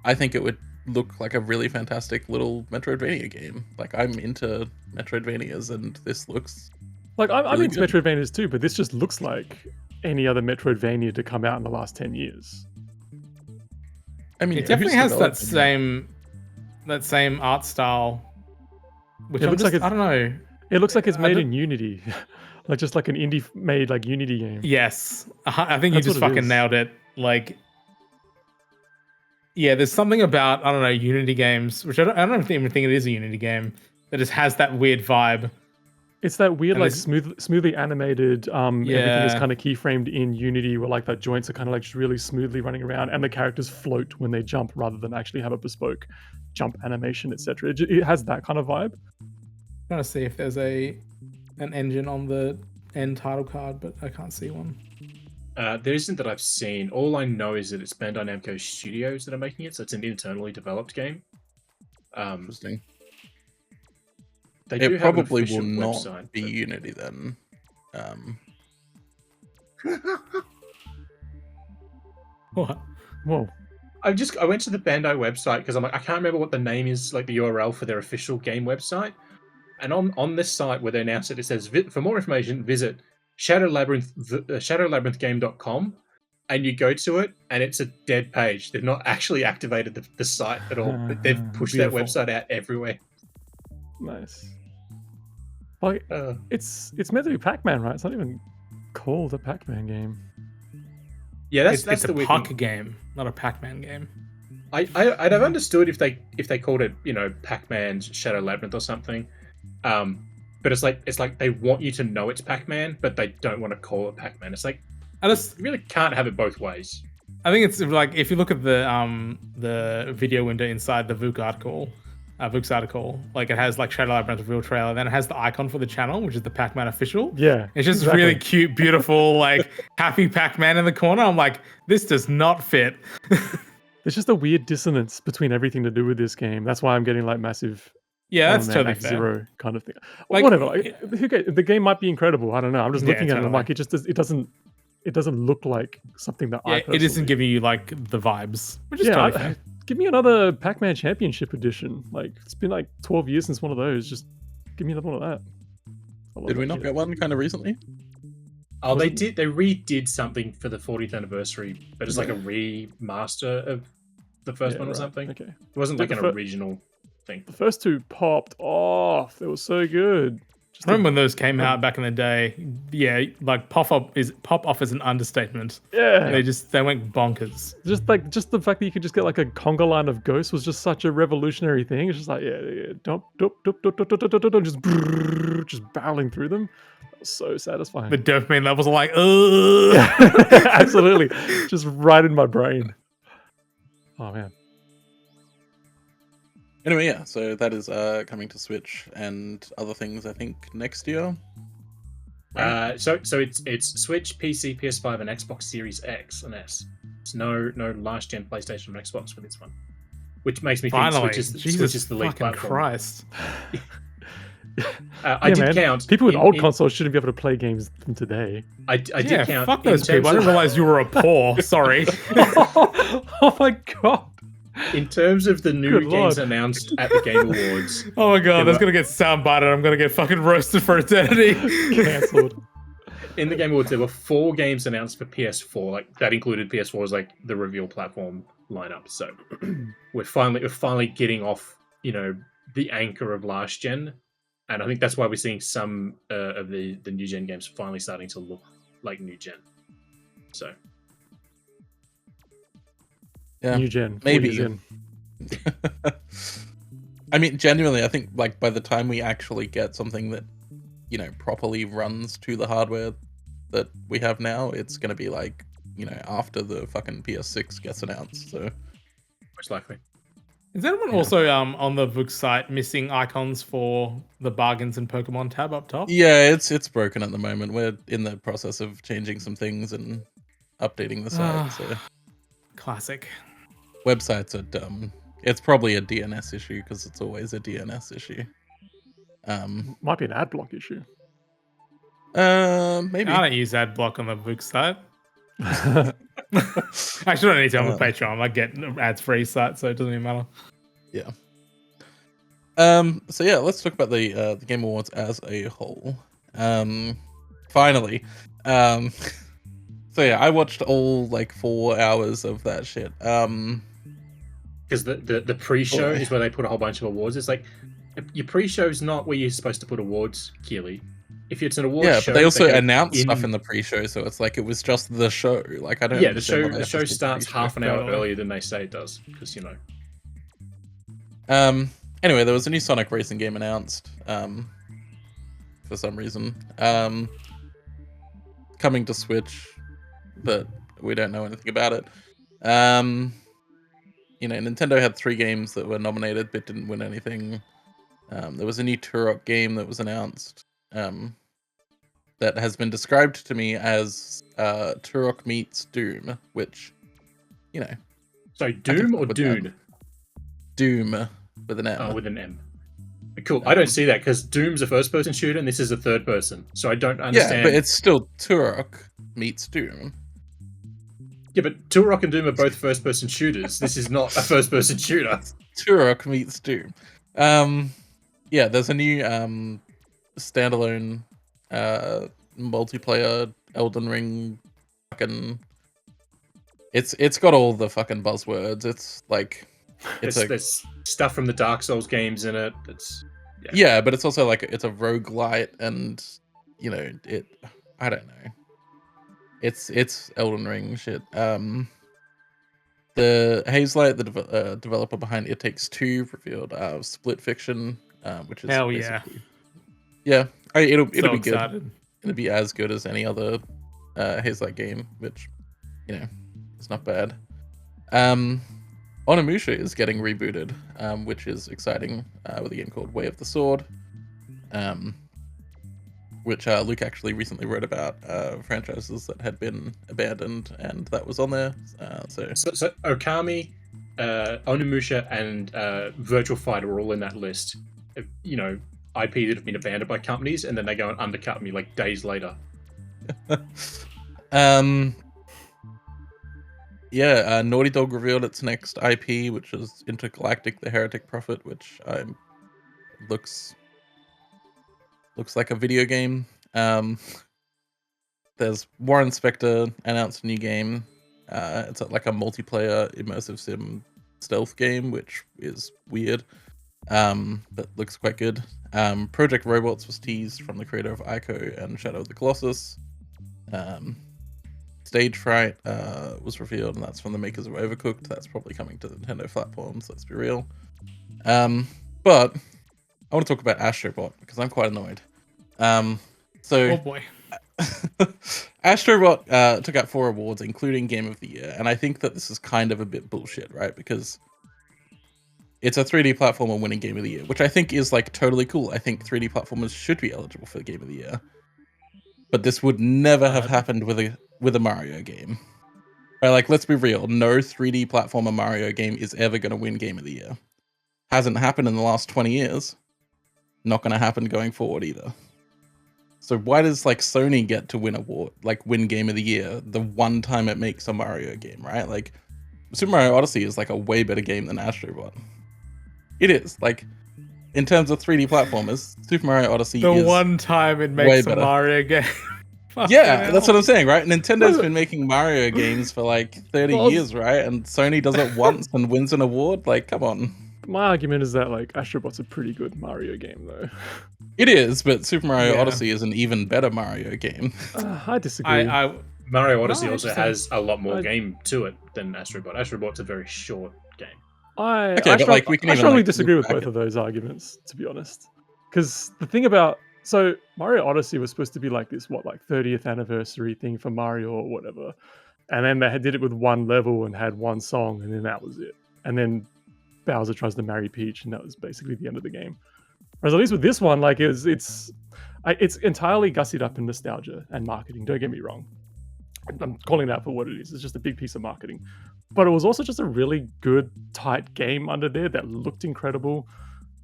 I think it would look like a really fantastic little Metroidvania game. Like, I'm into Metroidvanias, and this looks like I'm really into good. Metroidvanias too, but this just looks like any other Metroidvania to come out in the last 10 years. I mean, It definitely has that same art style. Which It looks like I don't know. It looks like it's made in Unity, like just like an indie made like Unity game. Yes, I think That's you just what it fucking is. nailed it. Like, yeah, there's something about I don't know Unity games, which I don't even think it is a Unity game, that just has that weird vibe. It's that weird, And like this- smoothly animated. Everything is Yeah. kind of keyframed in Unity, where like that joints are kind of like just really smoothly running around, and the characters float when they jump rather than actually have a bespoke jump animation, etc. It has that kind of vibe. Trying to see if there's an engine on the end title card, but I can't see one. There isn't that I've seen. All I know is that it's Bandai Namco Studios that are making it, so it's an internally developed game. Interesting. They do It have an probably will official not website, be but- Unity then. What? Whoa. I went to the Bandai website because I'm like, I can't remember what the name is, like the URL for their official game website. And on this site where they announce it, it says, for more information, visit shadowlabyrinthgame.com. And you go to it, and it's a dead page. They've not actually activated the site at all. But they've pushed Beautiful. that website out everywhere. Nice. Like Uh, it's meant to be Pac-Man, right? It's not even called a Pac-Man game. yeah, that's It's the a weird puck thing. game, not a Pac-Man game. I'd have understood if they called it, Pac-Man's Shadow Labyrinth or something. But it's like they want you to know it's Pac-Man, but they don't want to call it Pac-Man. It's like I just you really can't have it both ways. I think it's like if you look at the video window inside the Vook's article, like it has like Shadow Labyrinth reveal trailer, then it has the icon for the channel, which is the Pac-Man official. Yeah, It's just exactly. really cute, beautiful, like happy Pac-Man in the corner. I'm like, this does not fit. There's just a weird dissonance between everything to do with this game. That's why I'm getting like massive. Yeah, that's oh, man, totally Act fair. Zero kind of thing. Like, Whatever. Like, the game might be incredible. I don't know. I'm just Yeah, looking at it. I'm totally. like, it doesn't look like something that Yeah, I it personally... isn't giving you like the vibes, which is Yeah, totally fair. give me another Pac-Man Championship Edition. Like it's been like 12 years since one of those. Just give me another one of that. I love Did we that not shit. get one kind of recently? Oh, Was they it- did. They redid something for the 40th anniversary, but it's like a remaster of the first Yeah, one or right. something. Okay. It wasn't Did like the an fir- original thing. The first two popped off. They were so good. Just I remember when those came out back in the day. Yeah, like pop off is an understatement. yeah. They went bonkers. Just the fact that you could just get like a conga line of ghosts was just such a revolutionary thing. It's just like dump, just just barreling through them. That was so satisfying. The dopamine levels are like, ugh. Absolutely, just right in my brain. Oh man, Anyway, yeah, so that is coming to Switch and other things, I think, next year. So it's Switch, PC, PS5, and Xbox Series X and S. It's no last gen PlayStation and Xbox for this one, which makes me Finally, think Switch Jesus is the lead fucking platform. Christ. I did man. count. People with in- old in- consoles shouldn't be able to play games from today. I did Yeah, count. fuck in those people. I terms didn't of- realize you were a poor. Sorry. Oh my god. In terms of the new Good games lord. announced at the Game Awards, Oh my god, There that's were- gonna get soundbited. I'm gonna get fucking roasted for eternity. Cancelled. in the Game Awards, there were 4 games announced for PS4. Like that included PS4 as like the reveal platform lineup. So we're finally getting off, the anchor of last gen, and I think that's why we're seeing some of the new gen games finally starting to look like new gen. So Yeah, New gen. 4 maybe. years in. I mean, genuinely, I think like by the time we actually get something that, properly runs to the hardware that we have now, it's gonna be like, after the fucking PS6 gets announced. So most likely. Is anyone also on the Vook site missing icons for the bargains and Pokemon tab up top? yeah, it's broken at the moment. We're in the process of changing some things and updating the site. So Classic. websites are dumb. It's probably a DNS issue because it's always a DNS issue. Might be an ad block issue. Maybe. I don't use AdBlock on the Vook site. Actually, I don't need to. I'm a Patreon. I get ads free site, so it doesn't even matter. Yeah. So yeah, let's talk about the Game Awards as a whole. Finally. So yeah, I watched all like 4 hours of that shit. Because the pre-show is where they put a whole bunch of awards. It's like your pre-show is not where you're supposed to put awards, Keely. If it's an award Yeah, show, but they also go announced stuff in the pre-show, so it's like it was just the show. Like I don't. Yeah, the understand why they show have to do starts pre-show. half an hour Totally. earlier than they say it does, because Anyway, there was a new Sonic racing game announced. for some reason. Coming to Switch, but we don't know anything about it. Nintendo had 3 games that were nominated but didn't win anything. There was a new Turok game that was announced that has been described to me as Turok meets Doom, which, So Doom or Dune? Doom with an M. Oh, with an M. Cool. I don't see that because Doom's a first-person shooter and this is a third-person. So I don't understand. Yeah, but it's still Turok meets Doom. Yeah, but Turok and Doom are both first-person shooters. This is not a first-person shooter. Turok meets Doom. Yeah, there's a new standalone multiplayer Elden Ring fucking. It's got all the fucking buzzwords. It's like there's stuff from the Dark Souls games in it. Yeah, but it's also like it's a roguelite, and I don't know. It's Elden Ring shit. The Hazelight, the developer behind It Takes Two, revealed Split Fiction, which is hell yeah, it'll be excited. good. It'll be as good as any other Hazelight game, which it's not bad. Onimusha is getting rebooted, which is exciting, with a game called Way of the Sword, which Luke actually recently wrote about franchises that had been abandoned, and that was on there. So Okami, Onimusha, and Virtual Fighter were all in that list. IP that have been abandoned by companies, and then they go and undercut me like days later. Naughty Dog revealed its next IP, which is Intergalactic: The Heretic Prophet, which looks like a video game. There's Warren Spector announced a new game. It's like a multiplayer immersive sim stealth game, which is weird, but looks quite good. Project Robots was teased from the creator of Ico and Shadow of the Colossus. Stage Fright was revealed, and that's from the makers of Overcooked. That's probably coming to Nintendo platforms, let's be real. But I want to talk about Astrobot because I'm quite annoyed. Oh boy. Astrobot took out 4 awards, including Game of the Year, and I think that this is kind of a bit bullshit, right? Because it's a 3D platformer winning Game of the Year, which I think is like totally cool. I think 3D platformers should be eligible for the Game of the Year, but this would never have happened with a Mario game. Right? Like, let's be real. No 3D platformer Mario game is ever going to win Game of the Year. Hasn't happened in the last 20 years. Not going to happen going forward either. So why does Sony get to win Game of the Year the one time it makes a Mario game, right? Like, Super Mario Odyssey is a way better game than Astrobot. It is. In terms of 3D platformers, Super Mario Odyssey is the one time it makes a Mario game. Yeah, that's what I'm saying, right? Nintendo's been making Mario games for 30 years, right? And Sony does it once and wins an award? Come on. My argument is that Astrobot's a pretty good Mario game, though. It is, but Super Mario Odyssey is an even better Mario game. I disagree. Mario Odyssey also has a lot more game to it than Astrobot. Astrobot's a very short game. I we can strongly disagree with both of those arguments, to be honest. Because the thing about Mario Odyssey was supposed to be this 30th anniversary thing for Mario or whatever, and then they did it with one level and had one song, and then that was it. And then Bowser tries to marry Peach, and that was basically the end of the game. Whereas at least with this one, it's entirely gussied up in nostalgia and marketing. Don't get me wrong. I'm calling it out for what it is. It's just a big piece of marketing. But it was also just a really good, tight game under there that looked incredible.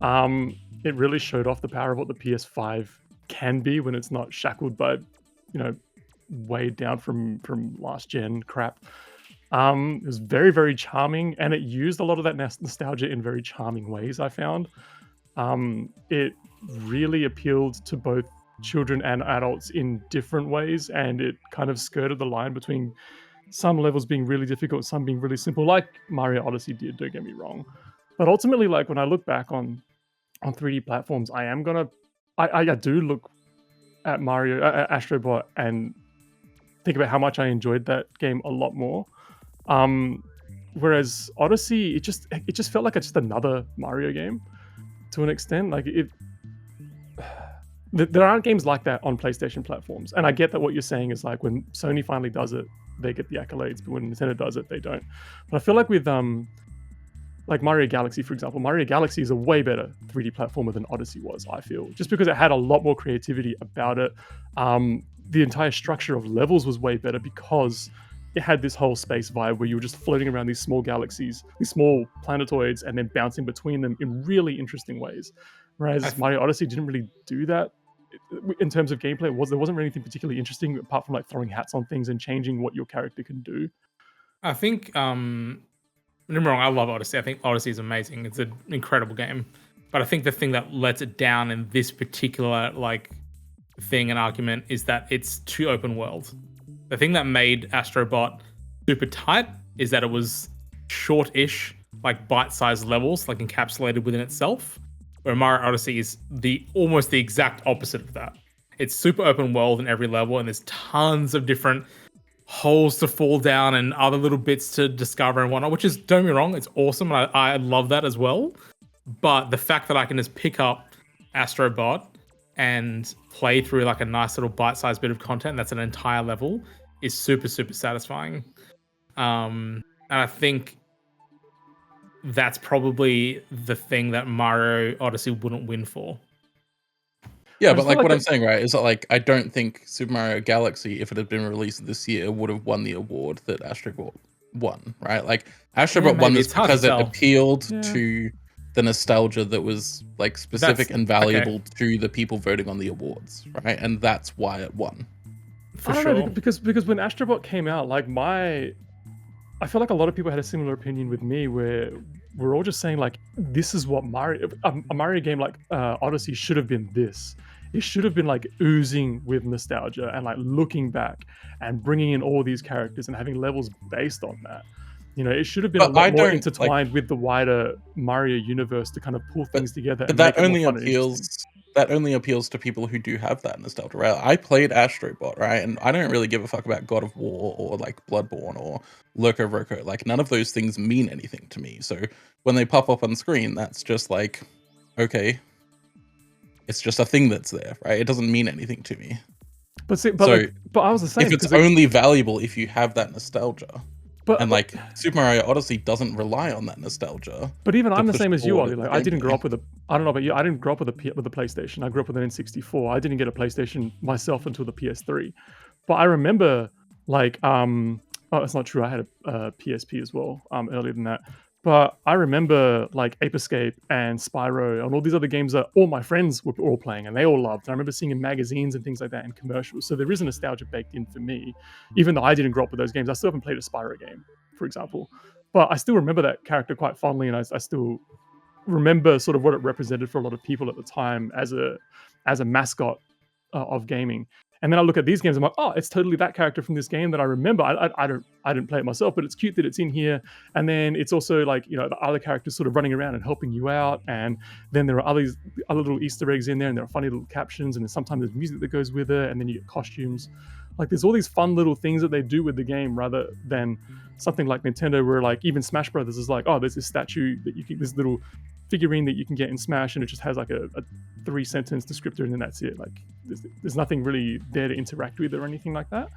It really showed off the power of what the PS5 can be when it's not shackled by, weighed down from last gen crap. It was very, very charming, and it used a lot of that nostalgia in very charming ways, I found. It really appealed to both children and adults in different ways, and it kind of skirted the line between some levels being really difficult, some being really simple, like Mario Odyssey did, don't get me wrong. But ultimately, when I look back on 3D platforms, I do look at Astrobot and think about how much I enjoyed that game a lot more. Whereas Odyssey, it just felt like it's just another Mario game to an extent. there aren't games like that on PlayStation platforms. And I get that what you're saying is like when Sony finally does it, they get the accolades, but when Nintendo does it, they don't. But I feel like with like Mario Galaxy, for example, Mario Galaxy is a way better 3D platformer than Odyssey was, I feel, just because it had a lot more creativity about it. The entire structure of levels was way better because it had this whole space vibe where you were just floating around these small galaxies, these small planetoids, and then bouncing between them in really interesting ways. Whereas Mario Odyssey didn't really do that in terms of gameplay. There wasn't really anything particularly interesting apart from like throwing hats on things and changing what your character can do. I think, don't get me wrong, I love Odyssey. I think Odyssey is amazing. It's an incredible game. But I think the thing that lets it down in this particular like thing and argument is that it's too open world. The thing that made Astrobot super tight is that it was short-ish, like bite-sized levels, like encapsulated within itself. Where Mario Odyssey is almost the exact opposite of that. It's super open world in every level, and there's tons of different holes to fall down and other little bits to discover and whatnot, which is, don't get me wrong, it's awesome. And I love that as well. But the fact that I can just pick up Astrobot and play through like a nice little bite-sized bit of content that's an entire level is super, super satisfying. And I think that's probably the thing that Mario Odyssey wouldn't win for. Yeah, but like what I'm saying, right, is that like I don't think Super Mario Galaxy, if it had been released this year, would have won the award that Astrobot won, right? Like Astrobot won this because it appealed to the nostalgia that was like specific and valuable to the people voting on the awards, right? And that's why it won. For sure. Know, because when Astrobot came out, like I feel like a lot of people had a similar opinion with me where we're all just saying like, this is what a Mario game like Odyssey should have been this. It should have been like oozing with nostalgia and like looking back and bringing in all these characters and having levels based on that. You know, it should have been a lot more intertwined with the wider Mario universe to kind of pull things together. But that only appeals to people who do have that nostalgia, right? I played Astrobot, right? And I don't really give a fuck about God of War or like Bloodborne or Loco Roco. Like none of those things mean anything to me. So when they pop up on screen, that's just like, okay, it's just a thing that's there, right? It doesn't mean anything to me. But I was the same. If it's only valuable if you have that nostalgia. And like Super Mario Odyssey doesn't rely on that nostalgia. But even I'm the same as you, Ollie. Like I didn't grow up with I don't know about you. I didn't grow up with a PlayStation. I grew up with an N64. I didn't get a PlayStation myself until the PS3. But I remember like it's not true. I had a PSP as well earlier than that. But I remember like Ape Escape and Spyro and all these other games that all my friends were all playing and they all loved. And I remember seeing in magazines and things like that and commercials. So there is a nostalgia baked in for me, even though I didn't grow up with those games. I still haven't played a Spyro game, for example. But I still remember that character quite fondly, and I still remember sort of what it represented for a lot of people at the time as a mascot of gaming. And then I look at these games, I'm like, oh, it's totally that character from this game that I remember. I didn't play it myself, but it's cute that it's in here. And then it's also like, you know, the other characters sort of running around and helping you out. And then there are other little Easter eggs in there, and there are funny little captions, and then sometimes there's music that goes with it, and then you get costumes. Like there's all these fun little things that they do with the game rather than something like Nintendo where like even Smash Brothers is like, oh, there's this statue that you can, this little figurine that you can get in Smash, and it just has like a 3-sentence descriptor, and then that's it. Like there's nothing really there to interact with or anything like that.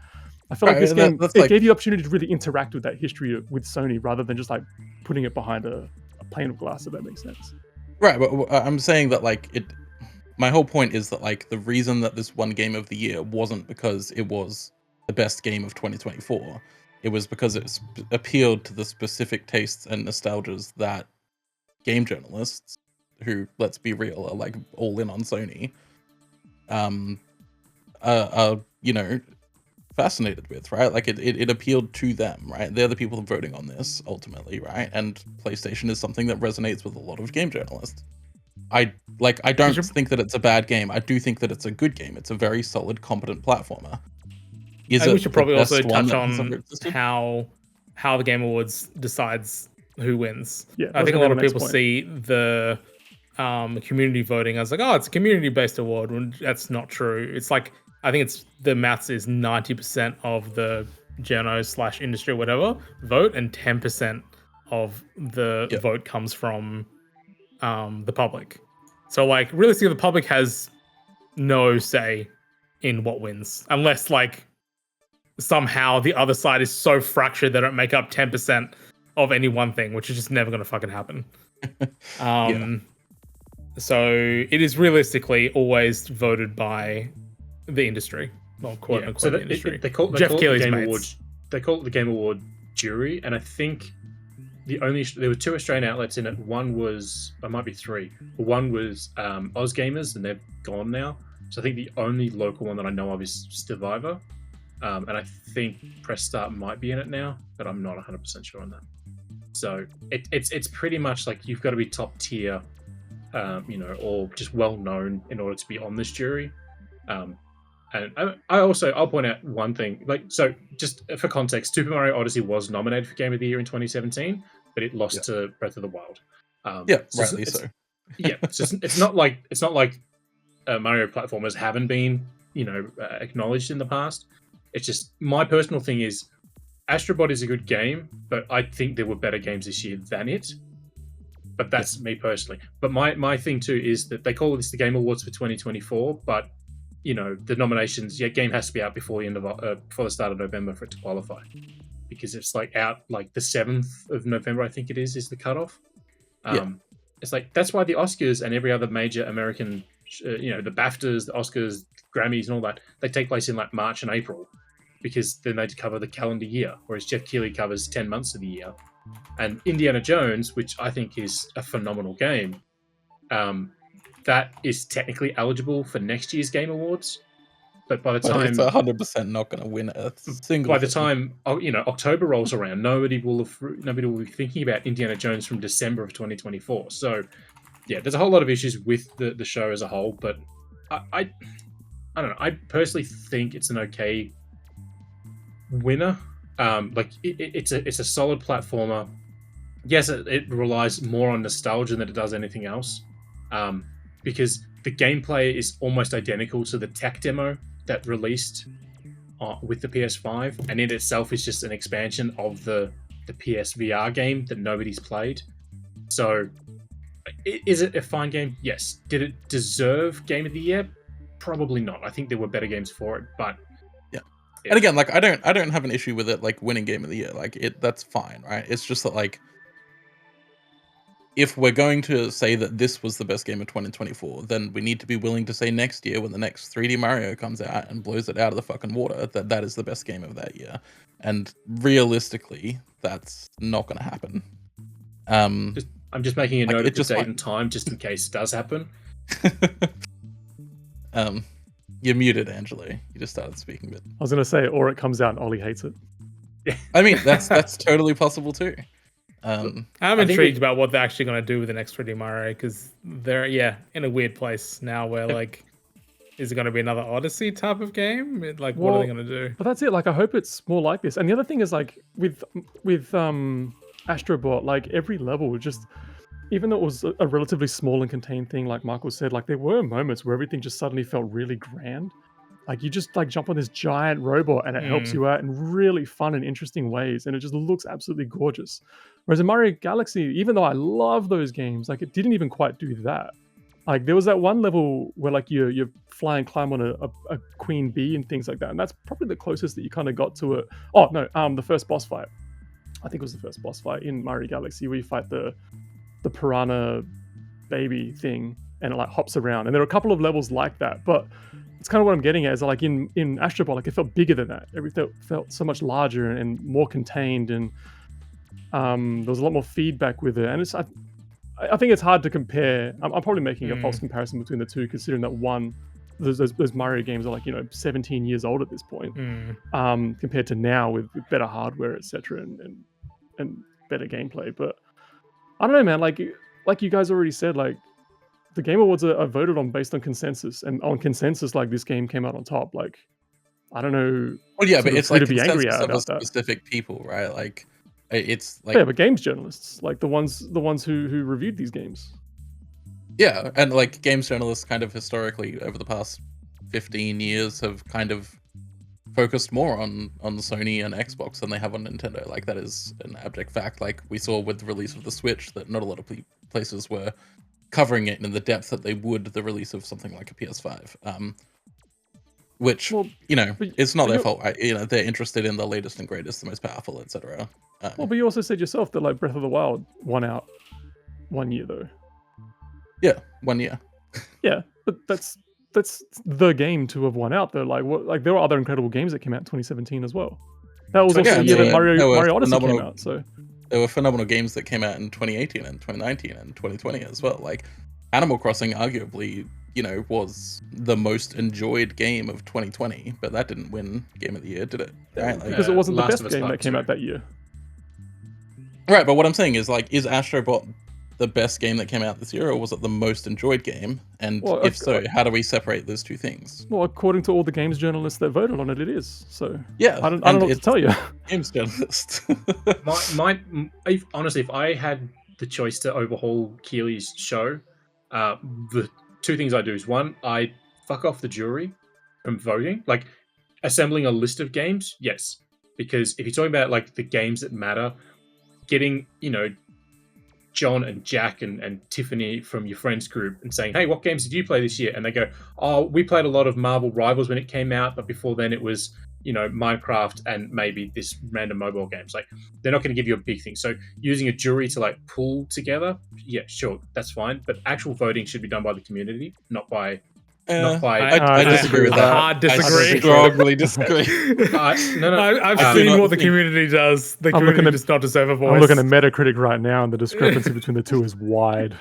I feel like this game gave you the opportunity to really interact with that history with Sony rather than just like putting it behind a pane of glass, if that makes sense. Right, but I'm saying that like my whole point is that like the reason that this won Game of the Year wasn't because it was the best game of 2024. It was because it appealed to the specific tastes and nostalgias that game journalists, who, let's be real, are like all in on Sony, are you know, fascinated with, right? Like it appealed to them, right? They're the people voting on this ultimately, right? And PlayStation is something that resonates with a lot of game journalists. I don't think that it's a bad game. I do think that it's a good game. It's a very solid, competent platformer. We should probably also touch on how the Game Awards decides who wins. Yeah, I think a lot of people see the community voting as like, oh, it's a community-based award. When that's not true. It's like, I think it's the maths is 90% of the journo/industry, whatever, vote, and 10% of the vote comes from the public. So like realistically, the public has no say in what wins, unless like somehow the other side is so fractured they don't make up 10% of any one thing, which is just never going to fucking happen. So it is realistically always voted by the industry, well, quote unquote, So the industry. they call it the Game Awards. They call it the Game Award jury, and I think there were 2 Australian outlets in it. One was, it might be 3. One was Oz Gamers, and they've gone now. So I think the only local one that I know of is Survivor, and I think Press Start might be in it now, but I'm not 100% sure on that. So it's pretty much like you've got to be top tier, or just well known in order to be on this jury. And I'll point out one thing, so just for context, Super Mario Odyssey was nominated for Game of the Year in 2017, but it lost to Breath of the Wild. Rightly so. It's not like Mario platformers haven't been, acknowledged in the past. It's just my personal thing is Astro Bot is a good game, but I think there were better games this year than it. But that's me personally. But my thing too is that they call this the Game Awards for 2024, but the nominations, game has to be out before the end of before the start of November for it to qualify, because it's out the 7th of November, I think it is the cutoff. It's that's why the Oscars and every other major American, the BAFTAs, the Oscars, Grammys, and all that, they take place in March and April, because then they cover the calendar year, whereas Jeff Keighley covers 10 months of the year. And Indiana Jones, which I think is a phenomenal game, that is technically eligible for next year's Game Awards, but by the time it's 100% not going to win a single. By the time October rolls around, nobody will be thinking about Indiana Jones from December of 2024. So there's a whole lot of issues with the show as a whole, but I don't know. I personally think it's an okay winner. It's a solid platformer. Yes, it relies more on nostalgia than it does anything else. Because the gameplay is almost identical to the tech demo that released with the PS5, and in itself is just an expansion of the PS VR game that nobody's played. So, is it a fine game? Yes. Did it deserve Game of the Year? Probably not. I think there were better games for it, but yeah. And again, I don't have an issue with it winning Game of the Year. That's fine, right? It's just that if we're going to say that this was the best game of 2024, then we need to be willing to say next year, when the next 3D Mario comes out and blows it out of the fucking water, that is the best game of that year. And realistically, that's not going to happen. I'm just making a note of the date and time, just in case it does happen. You're muted, Angelo. You just started speaking, but I was going to say, or it comes out and Ollie hates it. I mean, that's totally possible too. I'm intrigued about what they're actually going to do with the next 3D Mario, because they're in a weird place now where is it going to be another Odyssey type of game? What are they going to do? But that's it. I hope it's more like this. And the other thing is with Astro Bot, every level just, even though it was a relatively small and contained thing, like Michael said, there were moments where everything just suddenly felt really grand. You just jump on this giant robot and it helps you out in really fun and interesting ways, and it just looks absolutely gorgeous. Whereas in Mario Galaxy, even though I love those games, it didn't even quite do that. There was that one level where you fly and climb on a queen bee and things like that, and that's probably the closest that you kind of got to it. Oh no, the first boss fight. I think it was the first boss fight in Mario Galaxy where you fight the piranha baby thing, and it hops around. And there are a couple of levels like that, but it's kind of what I'm getting at is in Astro Bot, it felt bigger than that. Everything felt so much larger and more contained, and there was a lot more feedback with it. And I think it's hard to compare. I'm probably making a false comparison between the two, considering that those Mario games are 17 years old at this point, compared to now with better hardware, etc., and better gameplay. But I don't know, man. Like you guys already said, the Game Awards are voted on based on consensus, and on consensus, this game came out on top. I don't know. Well, yeah, but it's to be angry consensus about of that. Specific people, right? It's but games journalists, the ones who reviewed these games. Yeah, and games journalists kind of historically over the past 15 years have kind of focused more on Sony and Xbox than they have on Nintendo. That is an abject fact. We saw with the release of the Switch that not a lot of places were covering it in the depth that they would the release of something like a PS5. Which, Well, it's not but their fault, right? They're interested in the latest and greatest, the most powerful, etc. Well, but you also said yourself that like Breath of the Wild won out 1 year though. Yeah, 1 year. Yeah, but that's the game to have won out though. Like what? Like there were other incredible games that came out in 2017 as well. That was also the year that Mario Odyssey came out. So there were phenomenal games that came out in 2018 and 2019 and 2020 as well. Like Animal Crossing, arguably, was the most enjoyed game of 2020, but that didn't win Game of the Year, did it? Right? Like, because it wasn't the Last best of Us game Part that came 2. out that year. Right, but what I'm saying is, like, is Astrobot the best game that came out this year, or was it the most enjoyed game? And Well, if so, how do we separate those two things? Well, according to all the games journalists that voted on it, it is. So Yeah, I don't know what to tell you. Games journalist. Honestly, if I had the choice to overhaul Keely's show, the two things I do is one, I fuck off the jury from voting. Like assembling a list of games, yes, because if you're talking about like the games that matter, getting John and Jack and Tiffany from your friends group and saying, hey, what games did you play this year? And they go, oh, we played a lot of Marvel Rivals when it came out, but before then it was Minecraft and maybe this random mobile games. Like they're not going to give you a big thing. So using a jury to like pull together, yeah, sure, that's fine. But actual voting should be done by the community, not by. I disagree with that. Hard disagree. I strongly disagree. No. I've seen what the community does. The community does not deserve a voice. I'm looking at Metacritic right now, and the discrepancy between the two is wide.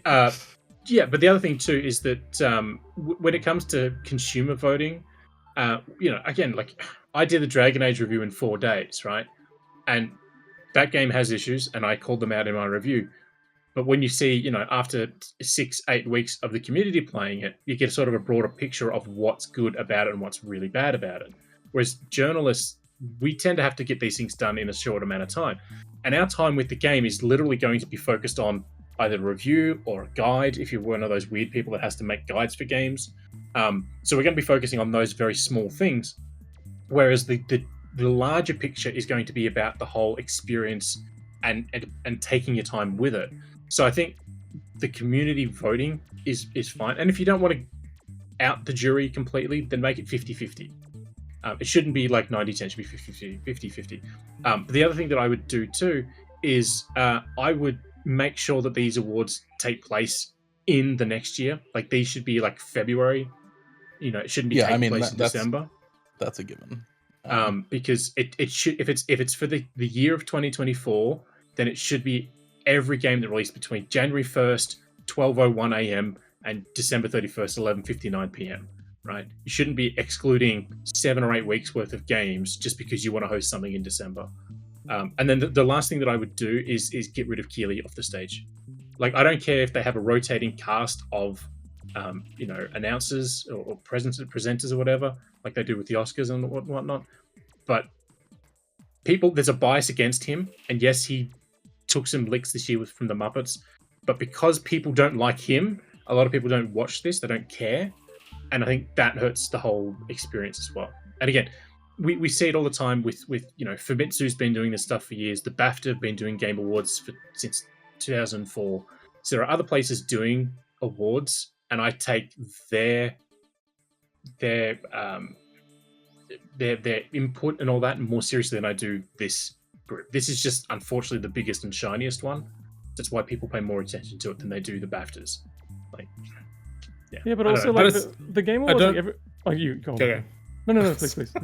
Yeah, but the other thing too is that when it comes to consumer voting, again, like I did the Dragon Age review in 4 days, right? And that game has issues, and I called them out in my review. But when you see, after 6-8 weeks of the community playing it, you get sort of a broader picture of what's good about it and what's really bad about it. Whereas journalists, we tend to have to get these things done in a short amount of time. And our time with the game is literally going to be focused on either a review or a guide, if you're one of those weird people that has to make guides for games. So we're going to be focusing on those very small things. Whereas the larger picture is going to be about the whole experience and taking your time with it. So I think the community voting is fine. And if you don't want to out the jury completely, then make it 50-50. It shouldn't be like 90-10, it should be 50-50. But the other thing that I would do too is I would make sure that these awards take place in the next year. Like these should be like February. It shouldn't be taking place in December. That's a given. Because it should, if it's for the year of 2024, then it should be every game that released between January 1st, 12:01 a.m. and December 31st, 11:59 p.m. Right? You shouldn't be excluding 7 or 8 weeks worth of games just because you want to host something in December. And then the last thing that I would do is get rid of Keely off the stage. Like I don't care if they have a rotating cast of announcers or presenters or whatever, like they do with the Oscars and whatnot. But there's a bias against him, and yes, he took some licks this year from the Muppets, but because people don't like him, a lot of people don't watch this, they don't care, and I think that hurts the whole experience as well. And again, we see it all the time with Famitsu's been doing this stuff for years. The BAFTA have been doing game awards since 2004. So there are other places doing awards, and I take their input and all that more seriously than I do this group. This is just unfortunately the biggest and shiniest one. That's why people pay more attention to it than they do the BAFTAs. But also like the game awards. You go. Okay. No, please.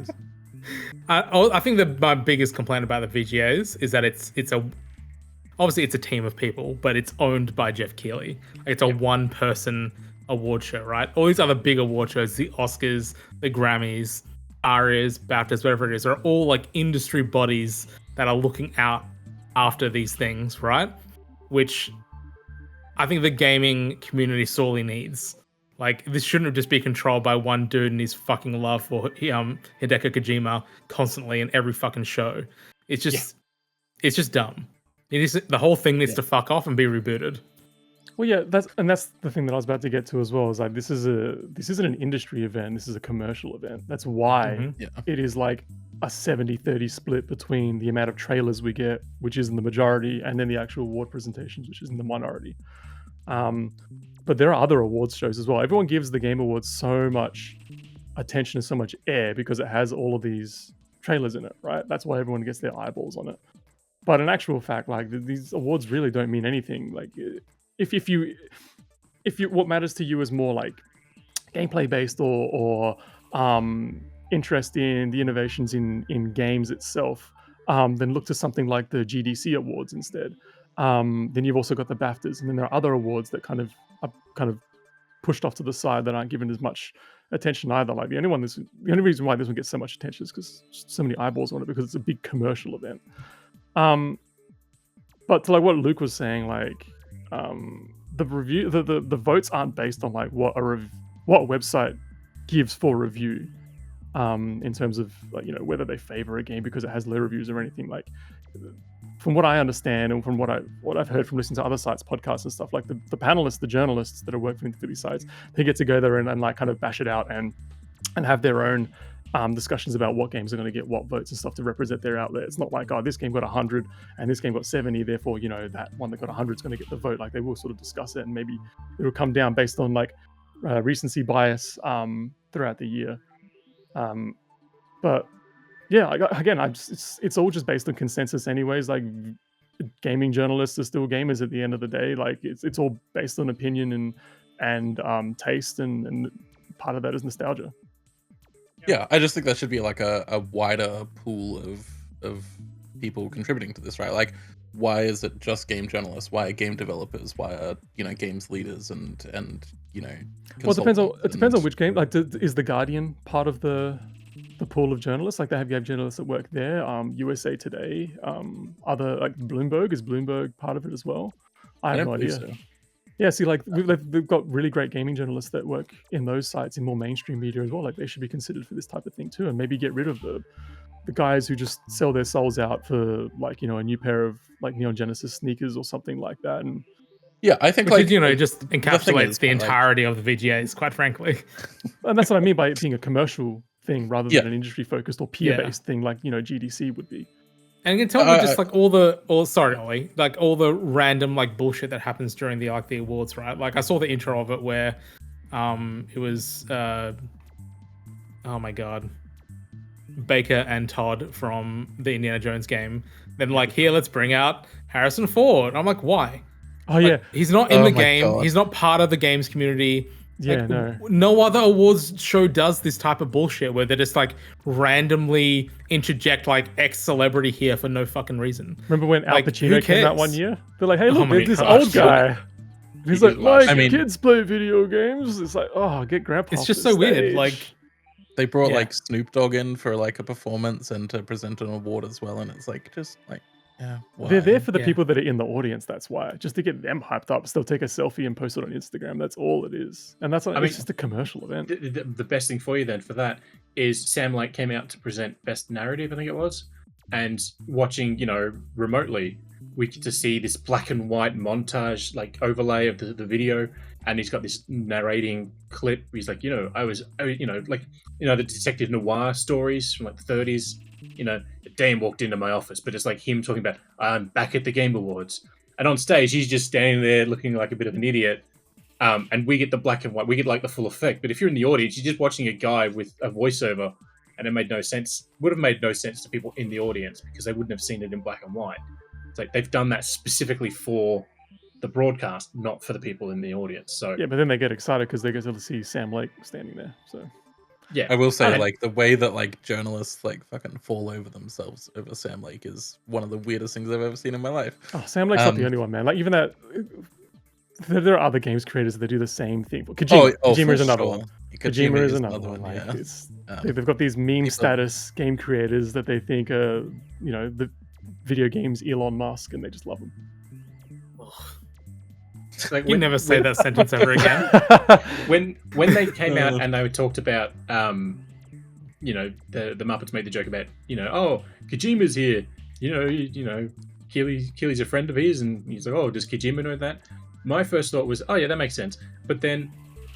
I think my biggest complaint about the VGAs is that obviously it's a team of people, but it's owned by Jeff Keighley. It's a one-person award show, right? All these other big award shows, the Oscars, the Grammys, ARIAs, BAFTAs, whatever it is, are all like industry bodies that are looking out after these things, right? Which I think the gaming community sorely needs. Like, this shouldn't just be controlled by one dude and his fucking love for Hideko Kojima constantly in every fucking show. It's just dumb. The whole thing needs to fuck off and be rebooted. Well, yeah, that's the thing that I was about to get to as well. Is like this isn't an industry event. This is a commercial event. That's why it is like a 70-30 split between the amount of trailers we get, which is in the majority, and then the actual award presentations, which is in the minority. But there are other awards shows as well. Everyone gives the Game Awards so much attention and so much air because it has all of these trailers in it, right? That's why everyone gets their eyeballs on it. But in actual fact, like these awards really don't mean anything. Like if you what matters to you is more like gameplay based or interest in the innovations in games itself, then look to something like the GDC awards instead. Then you've also got the BAFTAs, and then there are other awards that kind of are kind of pushed off to the side that aren't given as much attention either. Like the only reason why this one gets so much attention is because so many eyeballs on it because it's a big commercial event. But to like what Luke was saying, like the review, the votes aren't based on like what a website gives for review, in terms of like whether they favor a game because it has low reviews or anything. Like from what I understand and from what I've heard from listening to other sites, podcasts and stuff, like the panelists, the journalists that are working for these sites, they get to go there and like kind of bash it out and have their own discussions about what games are going to get what votes and stuff to represent their outlet. It's not like, oh, this game got 100 and this game got 70, therefore that one that got 100 is going to get the vote. Like they will sort of discuss it, and maybe it will come down based on like recency bias throughout the year. But yeah, again, it's all just based on consensus anyways. Like gaming journalists are still gamers at the end of the day. Like it's all based on opinion and taste, and part of that is nostalgia. Yeah, I just think that should be like a wider pool of people contributing to this, right? Like, why is it just game journalists? Why are game developers? Why are games leaders and Well, it depends on which game. Like, is the Guardian part of the pool of journalists? Like, you have journalists that work there. USA Today, other like Bloomberg. Is Bloomberg part of it as well? I have no idea. So. Yeah, see, like they've got really great gaming journalists that work in those sites in more mainstream media as well. Like they should be considered for this type of thing too, and maybe get rid of the guys who just sell their souls out for like a new pair of like Neon Genesis sneakers or something like that. And yeah, I think just encapsulates the entirety of the VGAs, quite frankly. And that's what I mean by it being a commercial thing rather than an industry focused or peer based thing like GDC would be. And you can tell me just like Ollie, like all the random like bullshit that happens during the awards, right? Like I saw the intro of it where it was oh my god, Baker and Todd from the Indiana Jones game. Then like, here, let's bring out Harrison Ford. I'm like, why? Oh yeah, he's not in the game. God. He's not part of the games community. Yeah, like, no other awards show does this type of bullshit where they just like randomly interject like X celebrity here for no fucking reason. Remember when Al Pacino came out one year? They're like, hey, look, there's this old guy. He's like, my kids play video games. It's like, oh, get grandpa. It's just so weird. Like they brought like Snoop Dogg in for like a performance and to present an award as well, and it's like just like. Yeah, why? They're there for the people that are in the audience. That's why, just to get them hyped up. Still take a selfie and post it on Instagram. That's all it is, and that's it's just a commercial event. The best thing for you then for that is Sam Lake came out to present Best Narrative, I think it was, and watching remotely, we get to see this black and white montage like overlay of the video, and he's got this narrating clip. He's like, the detective noir stories from like the 30s. Dan walked into my office, but it's like him talking about, I'm back at the Game Awards. And on stage, he's just standing there looking like a bit of an idiot. And we get the black and white, we get like the full effect. But if you're in the audience, you're just watching a guy with a voiceover, and it made no sense. Would have made no sense to people in the audience because they wouldn't have seen it in black and white. It's like they've done that specifically for the broadcast, not for the people in the audience. So yeah, but then they get excited because they get to see Sam Lake standing there. So. Yeah, I will say, like, the way that like journalists like fucking fall over themselves over Sam Lake is one of the weirdest things I've ever seen in my life. Oh, Sam Lake's not the only one, man. Like, even that, there are other games creators that do the same thing. Kojima is another one. Kojima is another one. Like, they've got these meme status game creators that they think are, the video games Elon Musk, and they just love them. Like you never say that sentence ever again. When they came out and they talked about, the Muppets made the joke about, Kojima's here. Keely's a friend of his, and he's like, oh, does Kojima know that? My first thought was, oh yeah, that makes sense. But then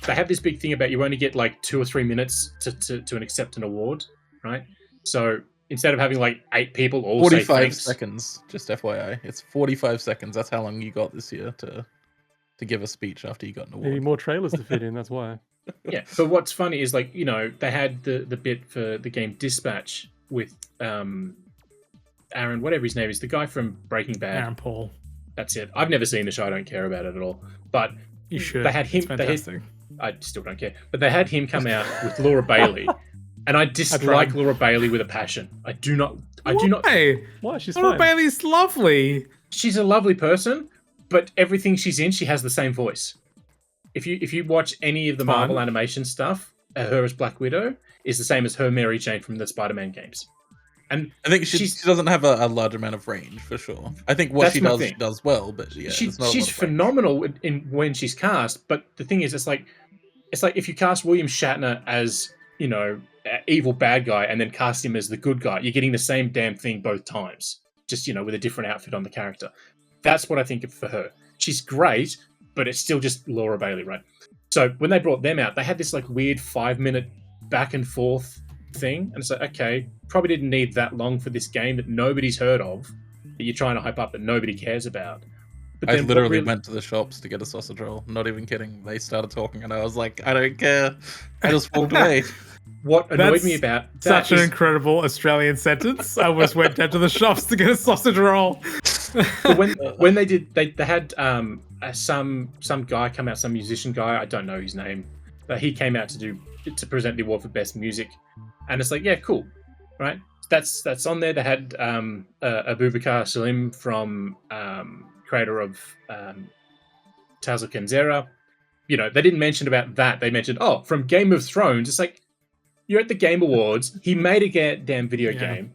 they have this big thing about you only get like 2 or 3 minutes to accept an award, right? So instead of having like 8 people all 45 say thanks, seconds, just FYI, it's 45 seconds. That's how long you got this year to to give a speech after you got an Maybe award. more trailers to fit in. That's why. Yeah, but what's funny is like they had the bit for the game Dispatch with Aaron, whatever his name is, the guy from Breaking Bad. Aaron Paul. That's it. I've never seen the show. I don't care about it at all. But You should. they had him. It's fantastic. I still don't care. But they had him come out with Laura Bailey, and I dislike Laura Bailey with a passion. I do not. Why? Why? She's Laura fine. Bailey's lovely. She's a lovely person, but everything she's in, she has the same voice. If you watch any of the Fine. Marvel animation stuff, her as Black Widow is the same as her Mary Jane from the Spider-Man games. And I think she doesn't have a large amount of range for sure. I think what That's she my does, thing. she does well, but yeah, she's there's not a lot of range. phenomenal in when she's cast. But the thing is, it's like if you cast William Shatner as evil bad guy and then cast him as the good guy, you're getting the same damn thing both times, just with a different outfit on the character. That's what I think of for her. She's great, but it's still just Laura Bailey, right? So when they brought them out, they had this like weird 5-minute back and forth thing, and it's like, okay, probably didn't need that long for this game that nobody's heard of, that you're trying to hype up that nobody cares about. But I then what literally really- went to the shops to get a sausage roll. Not even kidding. They started talking, and I was like, I don't care. I just walked away. What annoyed That's me about Such that an is incredible Australian sentence. I almost went down to the shops to get a sausage roll. but when they did, they had some guy come out, some musician guy, I don't know his name, but he came out to present the award for best music, and it's like, yeah, cool, right? That's on there. They had Abubakar Salim from creator of Tales of Kenzera. They didn't mention about that. They mentioned, from Game of Thrones. It's like, you're at the Game Awards. He made a damn video game.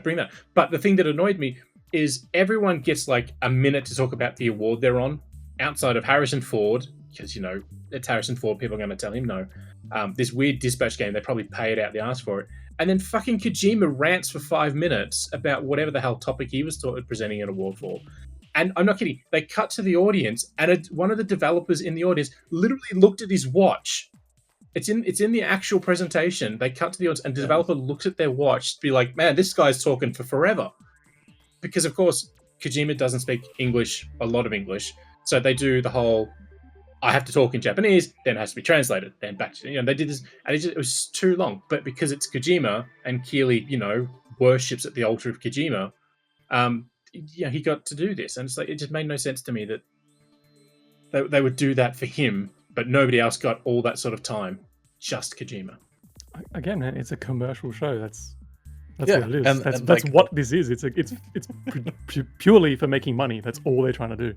Bring that. But the thing that annoyed me is everyone gets like a minute to talk about the award they're on, outside of Harrison Ford, because it's Harrison Ford. People are going to tell him no. This weird Dispatch game, they probably paid out the ass for it. And then fucking Kojima rants for 5 minutes about whatever the hell topic he was presenting an award for. And I'm not kidding. They cut to the audience, and one of the developers in the audience literally looked at his watch. It's in the actual presentation. They cut to the audience, and the developer looks at their watch to be like, man, this guy's talking for forever. Because, of course, Kojima doesn't speak English, a lot of English. So they do the whole, I have to talk in Japanese, then it has to be translated, then back to, they did this, and it was too long. But because it's Kojima, and Keeley, worships at the altar of Kojima, he got to do this. And it's like, it just made no sense to me that they would do that for him, but nobody else got all that sort of time. Just Kojima. Again, man, it's a commercial show. That's Yeah, what it is. and That's like- what this is. It's purely for making money. That's all they're trying to do.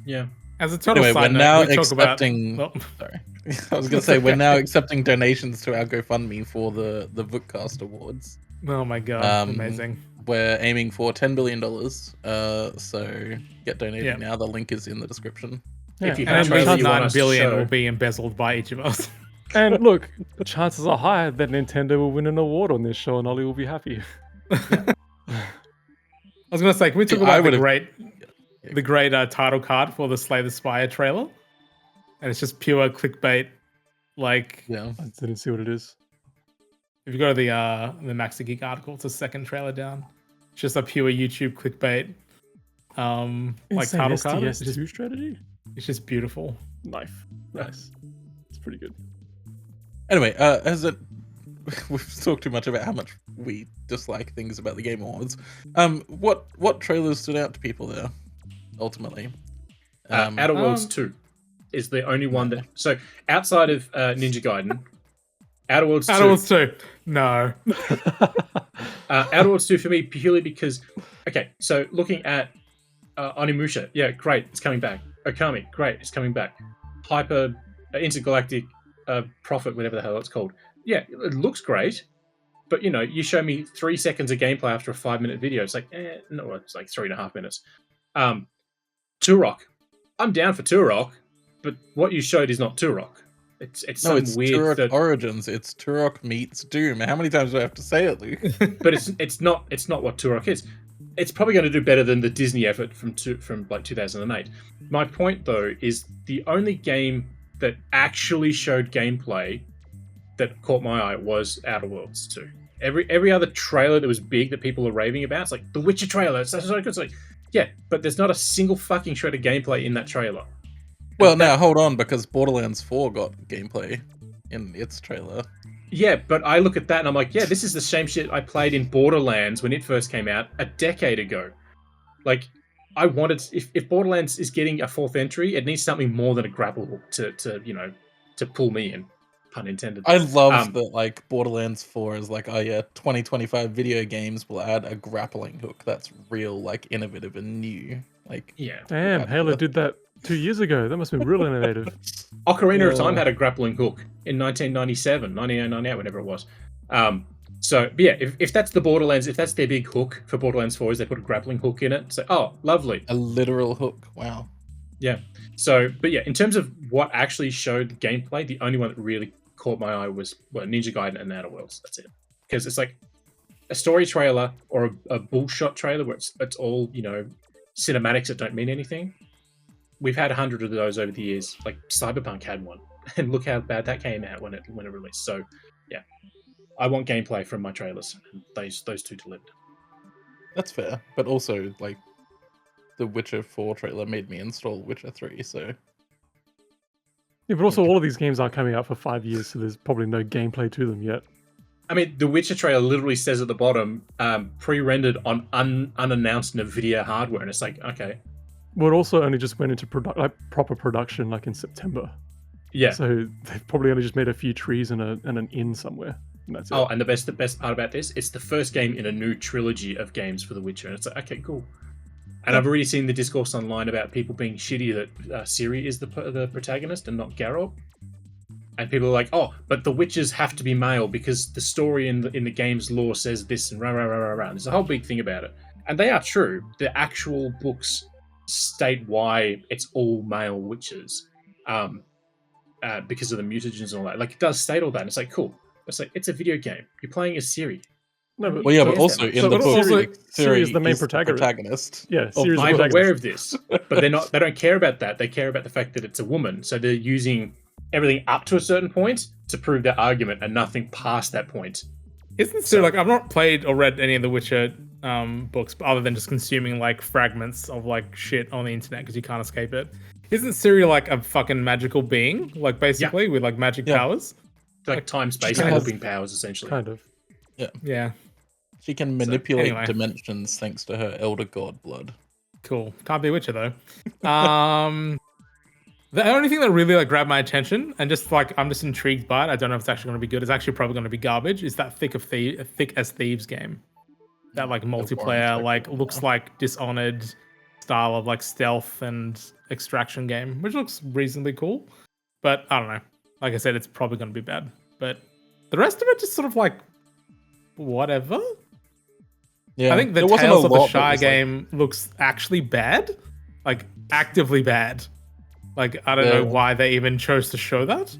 Yeah. As a total Anyway, side we're note, now we talk about. accepting. Well, Sorry, I was gonna say we're now accepting donations to our GoFundMe for the Vookcast awards. oh my god, amazing! We're aiming for $10 billion. So get donated Yeah. now. The link is in the description. If you and have And trailer at least you want 9 us to billion show. will be embezzled by each of us. And look, the chances are high that Nintendo will win an award on this show, and Ollie will be happy. I was gonna say, can we talk I about the would've- great title card for the Slay the Spire trailer? And it's just pure clickbait. Like, Yeah. I didn't see what it is. if you go to the Max the Geek article, it's the second trailer down. It's just a pure YouTube clickbait, like Insane title card. It's STS2 just, strategy. it's just beautiful. Nice. It's pretty good. Anyway, we've talked too much about how much we dislike things about the Game Awards. What trailers stood out to people there? Ultimately, Outer Worlds 2 is the only one that. So outside of Ninja Gaiden, Outer Worlds 2. Outer Worlds 2. No. Outer Worlds 2 for me purely because, okay, so looking at Onimusha, yeah, great, it's coming back. Okami, great, it's coming back. Hyper Intergalactic Prophet, whatever the hell it's called. Yeah, it looks great, but you show me 3 seconds of gameplay after a 5-minute video. It's like, no, it's like 3.5 minutes. Turok, I'm down for Turok, but what you showed is not Turok. It's no, some it's weird Turok third- Origins. It's Turok meets Doom. How many times do I have to say it, Luke? but it's not what Turok is. It's probably going to do better than the Disney effort from like 2008. My point though is the only game that actually showed gameplay that caught my eye was Outer Worlds 2. Every other trailer that was big that people are raving about, it's like the Witcher trailer. It's so good. It's like, yeah, but there's not a single fucking shred of gameplay in that trailer. Well, now hold on, because Borderlands 4 got gameplay in its trailer. Yeah, but I look at that and I'm like, yeah, this is the same shit I played in Borderlands when it first came out a decade ago. Like, I wanted, if Borderlands is getting a fourth entry, it needs something more than a grapple hook to pull me in, pun intended. I love that, like, Borderlands 4 is like, oh yeah, 2025 video games will add a grappling hook that's real, like, innovative and new. Like, Yeah. Damn, Halo did that 2 years ago. That must have been real innovative. Ocarina of Time had a grappling hook in 1997, 1998, whenever it was. So, but yeah, if that's the Borderlands, if that's their big hook for Borderlands 4 is they put a grappling hook in it, so, oh, lovely. A literal hook, wow. Yeah. So, but yeah, in terms of what actually showed gameplay, the only one that really caught my eye was Ninja Gaiden and Outer Worlds. That's it. Because it's like a story trailer or a bullshot trailer where it's all, cinematics that don't mean anything. We've had 100 of those over the years. Like Cyberpunk had one, and look how bad that came out when it released. So, yeah, I want gameplay from my trailers, and those two delivered. That's fair, but also like the Witcher 4 trailer made me install Witcher 3. So Yeah, but also all of these games aren't coming out for 5 years, so there's probably no gameplay to them yet. I mean, the Witcher trailer literally says at the bottom, pre-rendered on unannounced NVIDIA hardware, and it's like, okay. Well, it also only just went into proper production like in September. Yeah. So they've probably only just made a few trees and an inn somewhere. And that's it. Oh, and the best part about this, it's the first game in a new trilogy of games for The Witcher, and it's like, okay, cool. And I've already seen the discourse online about people being shitty that Ciri is the protagonist and not Geralt. And people are like, oh, but the witches have to be male because the story in the game's lore says this and rah, rah, rah, rah, rah. There's a whole big thing about it. And they are true. The actual books state why it's all male witches because of the mutagens and all that. Like, it does state all that. And it's like, cool. It's like, it's a video game. You're playing as Ciri. No, but, well, yeah, but also in the book, Ciri is the main protagonist. Yeah, Ciri's I'm aware of this, but they don't care about that. They care about the fact that it's a woman. So they're using everything up to a certain point to prove their argument, and nothing past that point. Isn't Ciri like, I've not played or read any of the Witcher books, other than just consuming like fragments of like shit on the internet because you can't escape it. Isn't Ciri like a fucking magical being, like basically with like magic powers? Like time, space, and helping powers, essentially. Kind of. Yeah. She can manipulate dimensions thanks to her elder god blood. Cool. Can't be a Witcher though. The only thing that really like grabbed my attention and just like I'm just intrigued by it, I don't know if it's actually going to be good, it's actually probably going to be garbage, is that Thick as Thieves game. That like multiplayer, like looks like Dishonored style of like stealth and extraction game, which looks reasonably cool. But I don't know. Like I said, it's probably going to be bad. But the rest of it just sort of like whatever. Yeah, I think the Tales of the Shire game looks actually bad, like actively bad. Like I don't know why they even chose to show that.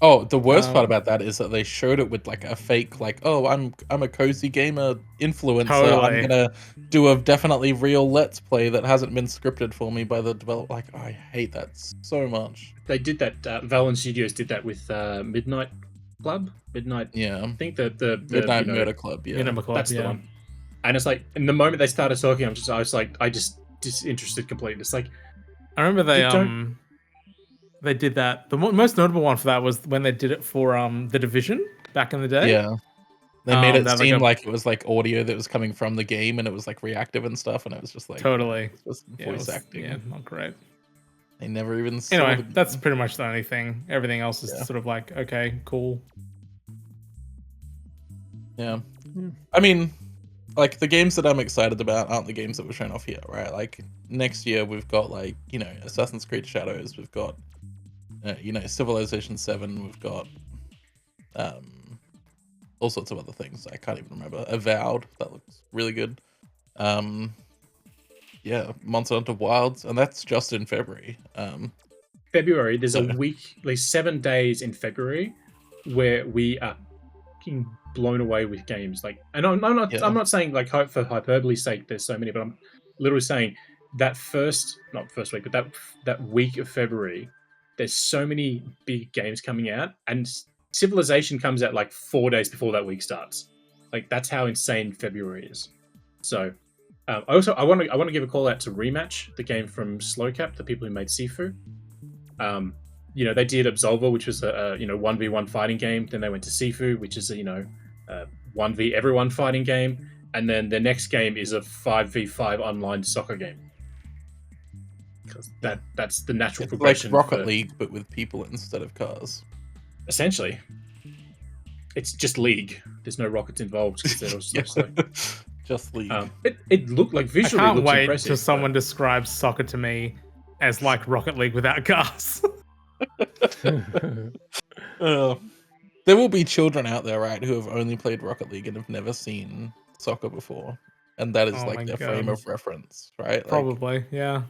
Oh, the worst part about that is that they showed it with like a fake, like, oh, I'm a cozy gamer influencer. Totally. I'm gonna do a definitely real let's play that hasn't been scripted for me by the developer. Like, I hate that so much. They did that. Valve Studios did that with Midnight Club. Midnight. Yeah. I think the Midnight Murder Club. Yeah. That's the one. And it's like, in the moment they started talking, I was disinterested completely. It's like, I remember they did that. The most notable one for that was when they did it for The Division back in the day. Yeah. They made it seem like it was like audio that was coming from the game, and it was like reactive and stuff, and it was just like totally just voice acting. Yeah, not great. They never even saw anyway, that's pretty much the only thing. Everything else is sort of like, okay, cool. Yeah. I mean, like the games that I'm excited about aren't the games that were shown off here, right? Like next year we've got like, Assassin's Creed Shadows, we've got Civilization 7, we've got all sorts of other things. I can't even remember. Avowed, that looks really good. Monster Hunter Wilds, and that's just in February. February, there's a week, like 7 days in February, where we are fucking blown away with games. Like, and I'm not saying like for hyperbole's sake there's so many, but I'm literally saying that not first week, but that week of February, there's so many big games coming out, and Civilization comes out like 4 days before that week starts. Like, that's how insane February is. So I want to give a call out to Rematch, the game from Slowcap, the people who made Sifu. They did Absolver, which was a 1v1 fighting game. Then they went to Sifu, which is a 1v everyone fighting game. And then the next game is a 5v5 online soccer game. Because that's the natural It's progression. like Rocket League, but with people instead of cars. Essentially. It's just League. There's no rockets involved. They're all Just League. It looked like visually. I can't looks wait impressive, till someone describes soccer to me as like Rocket League without cars. There will be children out there, right, who have only played Rocket League and have never seen soccer before, and that is Oh my like their God. frame of reference, right? Like, Probably, yeah.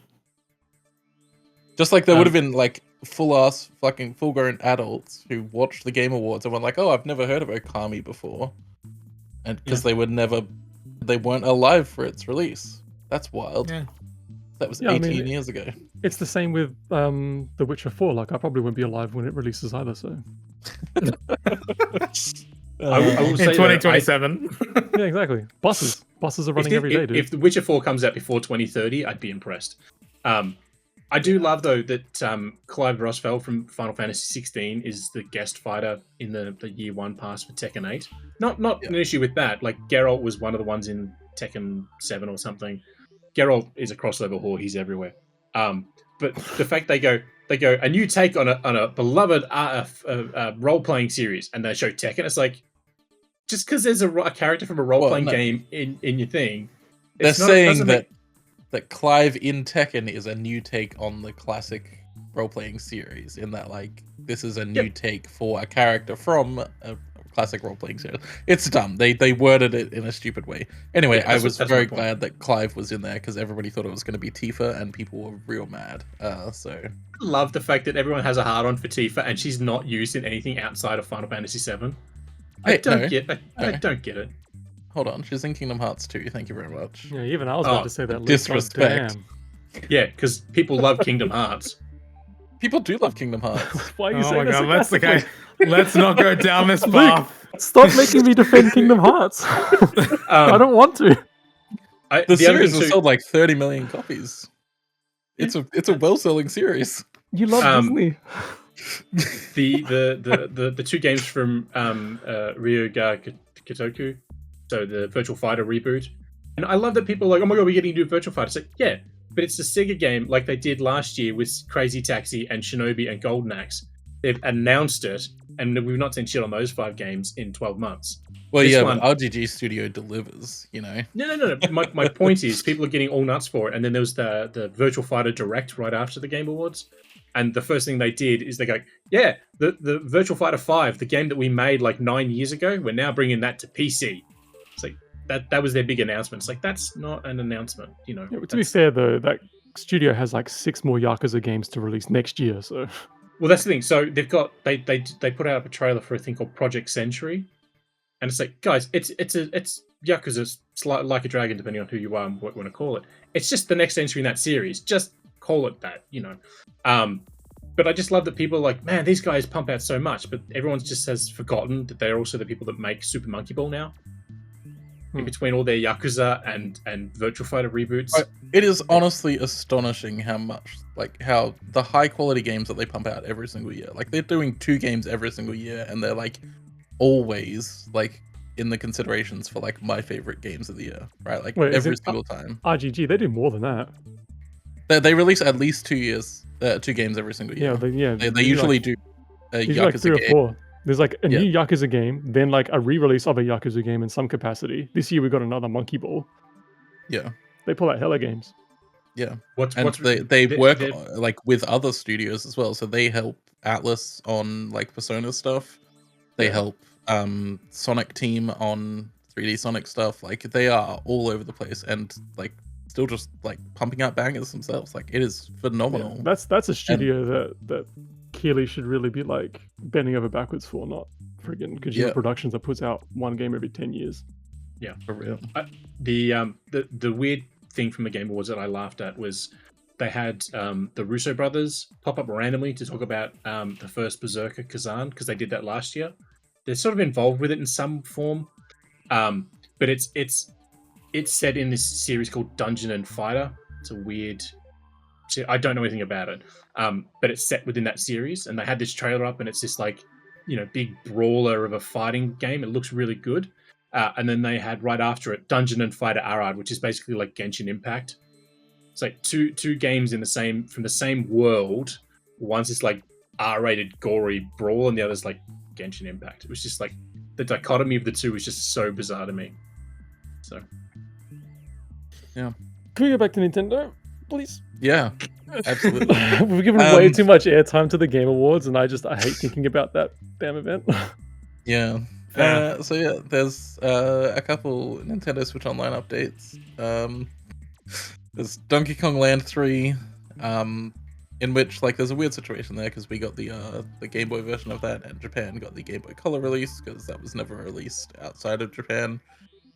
just like there would have been like full-ass fucking full-grown adults who watched the Game Awards and were like, "Oh, I've never heard of Okami before," and because they weren't alive for its release. That's wild. Yeah. That was Yeah, I 18 mean, years ago. It's the same with The Witcher 4. Like, I probably won't be alive when it releases either. So I will In say 2027. yeah, exactly. Buses are running every day, dude. If The Witcher 4 comes out before 2030, I'd be impressed. I do love though that Clive Rosfeld from Final Fantasy 16 is the guest fighter in the Year 1 pass for Tekken 8. Not an issue with that. Like Geralt was one of the ones in Tekken 7 or something. Geralt is a cross-level whore. He's everywhere. But the fact they go a new take on a beloved role-playing series, and they show Tekken, it's like just because there's a character from a role-playing game in your thing. They're saying that Clive in Tekken is a new take on the classic role-playing series, in that like this is a new take for a character from a classic role-playing series. It's dumb. They worded it in a stupid way. Anyway, I was very glad that Clive was in there because everybody thought it was going to be Tifa, and people were real mad. So I love the fact that everyone has a hard-on for Tifa, and she's not used in anything outside of Final Fantasy 7. I don't get it. Hold on, she's in Kingdom Hearts 2. Thank you very much. Yeah, even I was about to say that. Disrespect. Yeah, because people love Kingdom Hearts. People do love Kingdom Hearts. Why are you Oh saying my that God, that's okay. sarcastically? Let's not go down this Luke, path. Stop making me defend Kingdom Hearts. I don't want to. The series has sold like 30 million copies. It's a well-selling series. You love Disney. The two games from Ryuga Kitoku, so the Virtual Fighter reboot, and I love that people are like, oh my God, we're getting a new Virtual Fighter. It's like, yeah, but it's the Sega game like they did last year with Crazy Taxi and Shinobi and Golden Axe. They've announced it, and we've not seen shit on those 5 games in 12 months. Well, but RGG Studio delivers, you know. No. My point is, people are getting all nuts for it, and then there was the Virtual Fighter Direct right after the Game Awards, and the first thing they did is they go, yeah, the Virtual Fighter 5, the game that we made like 9 years ago, we're now bringing that to PC. It's like that was their big announcement. It's like, that's not an announcement, you know. Yeah, to be fair though, that studio has like 6 more Yakuza games to release next year, so. Well, that's the thing. So they've got they put out a trailer for a thing called Project Century, and it's like, guys, it's Yakuza like a dragon, depending on who you are and what you want to call it. It's just the next entry in that series. Just call it that, you know. But I just love that people are like, man, these guys pump out so much, but everyone just has forgotten that they're also the people that make Super Monkey Ball now. In between all their Yakuza and Virtual Fighter reboots. It is honestly astonishing how the high quality games that they pump out every single year. Like they're doing 2 games every single year, and they're like always like in the considerations for like my favorite games of the year, right? Like every single time. RGG, they do more than that. They release at least 2 games every single year. They usually do a Yakuza like 3 or game. 4. There's like a new Yakuza game, then like a re-release of a Yakuza game in some capacity. This year we got another Monkey Ball. Yeah. They pull out hella games. Yeah. They work like with other studios as well. So they help Atlas on like Persona stuff. They help Sonic Team on 3D Sonic stuff. Like they are all over the place and like still just like pumping out bangers themselves. Like it is phenomenal. Yeah, that's a studio that Keeley should really be like bending over backwards for, not friggin' Kojima Productions that puts out 1 game every 10 years. Yeah, for real. The weird thing from the Game Awards that I laughed at was they had the Russo brothers pop up randomly to talk about the first Berserker Kazan, because they did that last year. They're sort of involved with it in some form, but it's set in this series called Dungeon and Fighter. It's a weird I don't know anything about it, but it's set within that series, and they had this trailer up, and it's this like big brawler of a fighting game. It looks really good. And then they had right after it Dungeon and Fighter Arad, which is basically like Genshin Impact. It's like two games from the same world. One's this like R-rated gory brawl, and the other's like Genshin Impact. It was just like the dichotomy of the two was just so bizarre to me. So can we go back to Nintendo, please? Yeah, absolutely. We've given way too much airtime to the Game Awards, and I hate thinking about that damn event. Yeah. So yeah, there's a couple Nintendo Switch Online updates. There's Donkey Kong Land 3, in which like there's a weird situation there because we got the Game Boy version of that, and Japan got the Game Boy Color release because that was never released outside of Japan.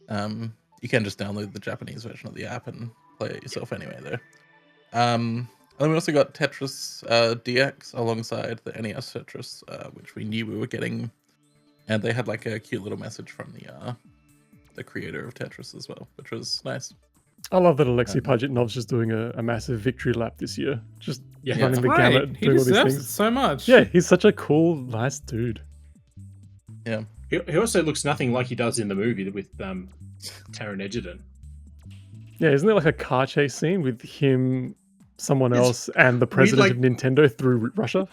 You can just download the Japanese version of the app and play it yourself anyway though. And then we also got Tetris DX alongside the NES Tetris, which we knew we were getting, and they had like a cute little message from the creator of Tetris as well, which was nice. I love that Alexei Pajitnov's just doing a massive victory lap this year, just running the gamut, He doing all these deserves things. it so much. Yeah, he's such a cool, nice dude. Yeah. he also looks nothing like he does in the movie with Taron Egerton. Yeah, isn't there like a car chase scene with him, someone else, and the president of Nintendo through Russia?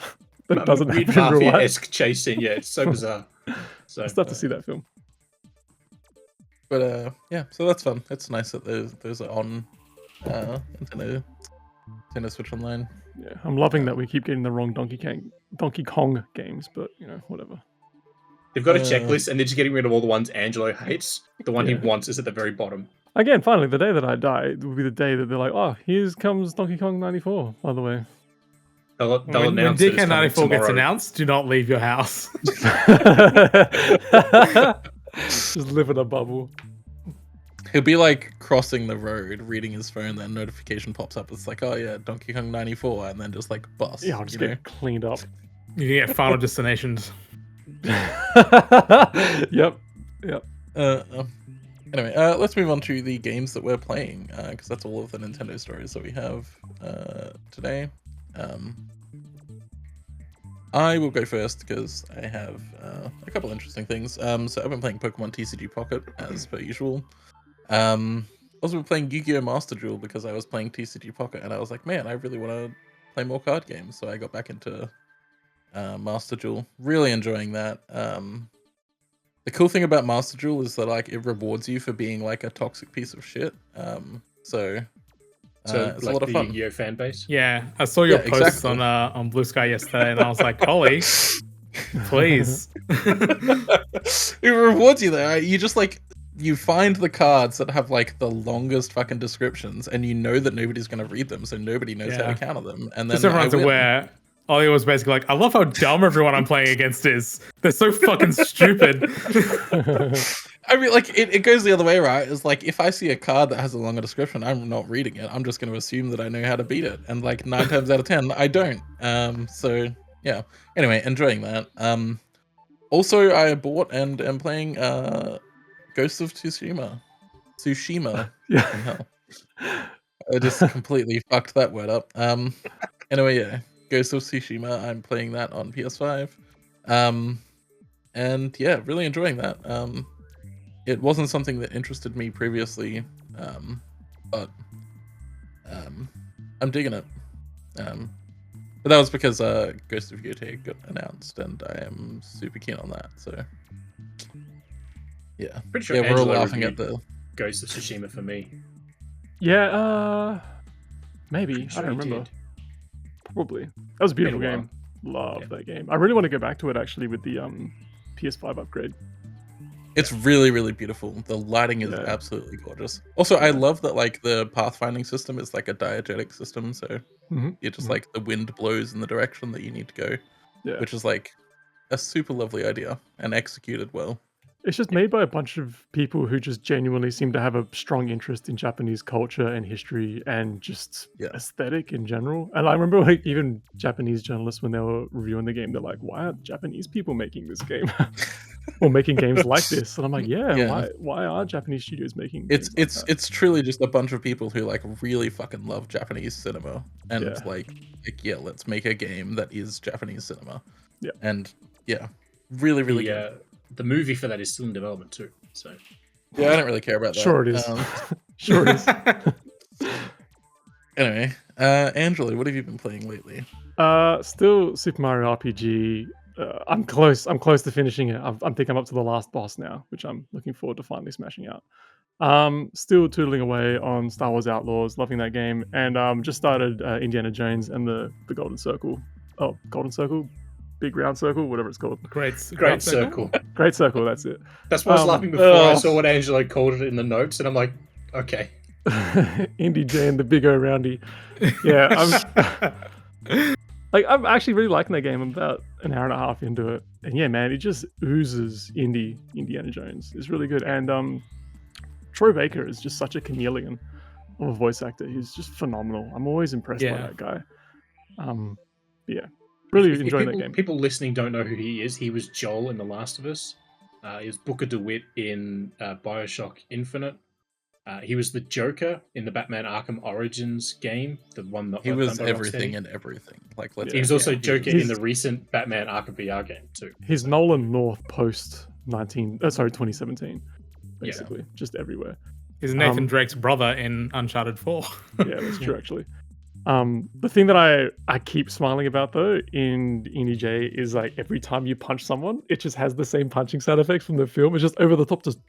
That doesn't happen in real life. Mafia-esque chase scene. Yeah, it's so bizarre. So I'd love to see that film. But yeah, so that's fun. It's nice that those are on Nintendo Switch Online. Yeah, I'm loving that we keep getting the wrong Donkey Kong games, but whatever. They've got a checklist, and they're just getting rid of all the ones Angelo hates. The one he wants is at the very bottom. Again, finally, the day that I die will be the day that they're like, oh, here comes Donkey Kong 94, by the way. They'll when announce it. DK 94 gets announced, do not leave your house. Just live in a bubble. He'll be like crossing the road, reading his phone, then notification pops up. It's like, oh yeah, Donkey Kong 94, and then just like bust. Yeah, I'll just get cleaned up. You can get Final Destinations. Yep. Anyway, let's move on to the games that we're playing, because that's all of the Nintendo stories that we have today. I will go first because I have a couple interesting things. So I've been playing Pokemon TCG Pocket as per usual. Also been playing Yu-Gi-Oh! Master Duel because I was playing TCG Pocket and I was like, man, I really want to play more card games. So I got back into Master Duel. Really enjoying that. The cool thing about Master Duel is that like it rewards you for being like a toxic piece of shit. So it's like a lot of fun. The Yu-Gi-Oh fan base. Yeah, I saw your posts exactly. on Blue Sky yesterday, and I was like, Ollie, please. It rewards you there. You just like you find the cards that have like the longest fucking descriptions, and you know that nobody's gonna read them, so nobody knows how to counter them. And then just everyone's aware. Ollie was basically like, I love how dumb everyone I'm playing against is. They're so fucking stupid. I mean, like, it goes the other way, right? It's like, if I see a card that has a longer description, I'm not reading it. I'm just going to assume that I know how to beat it. And, like, 9 times out of 10, I don't. So, yeah. Anyway, enjoying that. Also, I bought and am playing Ghost of Tsushima. Yeah. I just completely fucked that word up. Anyway, yeah. Ghost of Tsushima, I'm playing that on PS5. And yeah, really enjoying that. It wasn't something that interested me previously, but I'm digging it. But that was because Ghost of Yotei got announced, and I am super keen on that. So yeah, Pretty sure yeah, we're all Angelo laughing at reviewed the Ghost of Tsushima for me. Yeah, maybe. Sure I don't he remember. did. Probably. That was a beautiful Been a while. game. Love that game. I really want to go back to it actually with the PS5 upgrade. It's really, really beautiful. The lighting is absolutely gorgeous. Also, I love that like the pathfinding system is like a diegetic system, so you're just like the wind blows in the direction that you need to go, which is like a super lovely idea and executed well. It's just made by a bunch of people who just genuinely seem to have a strong interest in Japanese culture and history and just aesthetic in general. And I remember like even Japanese journalists when they were reviewing the game, they're like, why are Japanese people making this game? or making games like this. And I'm like, yeah, Yeah. why are Japanese studios making It's games like that? it's truly just a bunch of people who like really fucking love Japanese cinema and Yeah. like yeah, let's make a game that is Japanese cinema. Yeah. And yeah, really good. The movie for that is still in development too. So Yeah, I don't really care about that. Sure it is. Sure it is. Anyway, Angelo, what have you been playing lately? Still Super Mario RPG. I'm close to finishing it. I think I'm up to the last boss now, which I'm looking forward to finally smashing out. Still tootling away on Star Wars Outlaws, loving that game, and just started Indiana Jones and the Golden Circle. Oh, Golden Circle, Big Round Circle, whatever it's called. Great circle. Circle. Great Circle, that's it. That's what I was laughing before I saw what Angelo called it in the notes, and I'm like, okay. Indy J and the Big O Roundy. Yeah, I'm actually really liking that game. I'm about an hour and a half into it, and yeah, man, it just oozes Indiana Jones. It's really good, and Troy Baker is just such a chameleon of a voice actor. He's just phenomenal. I'm always impressed by that guy. Yeah, really enjoying that game. People listening don't know who he is. He was Joel in The Last of Us. He was Booker DeWitt in Bioshock Infinite. He was the Joker in the Batman Arkham Origins game, the one that He was done by everything Rocksteady. and everything. Like, He was also Joker in the recent Batman Arkham VR game too. He's Nolan North post 2017, basically, just everywhere. He's Nathan Drake's brother in Uncharted 4. Yeah, that's true actually. The thing that I keep smiling about though in Indy J is like every time you punch someone, it just has the same punching sound effects from the film. It's just over the top, just.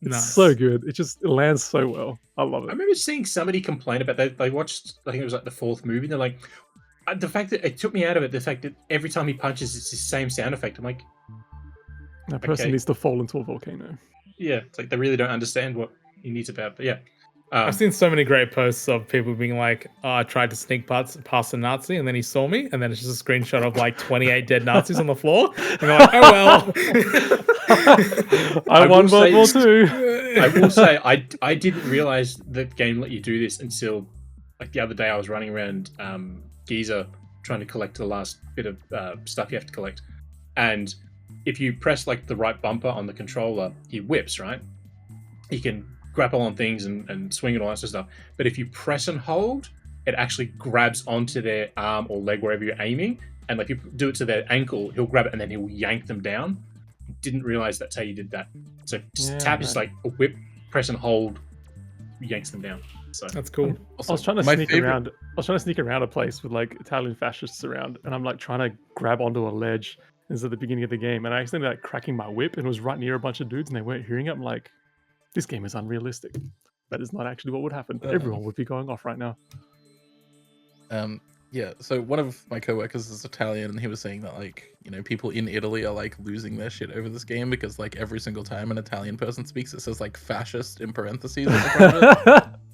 It's so good. It lands so well. I love it. I remember seeing somebody complain about that. They watched, I think it was like the fourth movie. And they're like, the fact that it took me out of it. The fact that every time he punches, it's the same sound effect. I'm like, that person needs to fall into a volcano. Yeah, it's like they really don't understand what he needs about. But yeah, I've seen so many great posts of people being like, "Oh, I tried to sneak past a Nazi, and then he saw me, and then it's just a screenshot of like 28 dead Nazis on the floor." And they're like, "Oh well." I won World War II. I will say, I didn't realize that game let you do this until like the other day. I was running around Giza trying to collect the last bit of stuff you have to collect, and if you press like the right bumper on the controller, he whips, right? He can grapple on things and swing and all that sort of stuff. But if you press and hold, it actually grabs onto their arm or leg wherever you're aiming. And like if you do it to their ankle, he'll grab it and then he'll yank them down. Didn't realize that's how you did that. So just tap is like a whip, press and hold, yanks them down. So that's cool. I was trying to sneak around. I was trying to sneak around a place with like Italian fascists around, and I'm like trying to grab onto a ledge. This is at the beginning of the game, and I accidentally like cracking my whip, and it was right near a bunch of dudes, and they weren't hearing it. I'm like, this game is unrealistic. That is not actually what would happen. Everyone would be going off right now. Yeah, so one of my coworkers is Italian, and he was saying that like, you know, people in Italy are like losing their shit over this game because like every single time an Italian person speaks, it says like fascist in parentheses at the front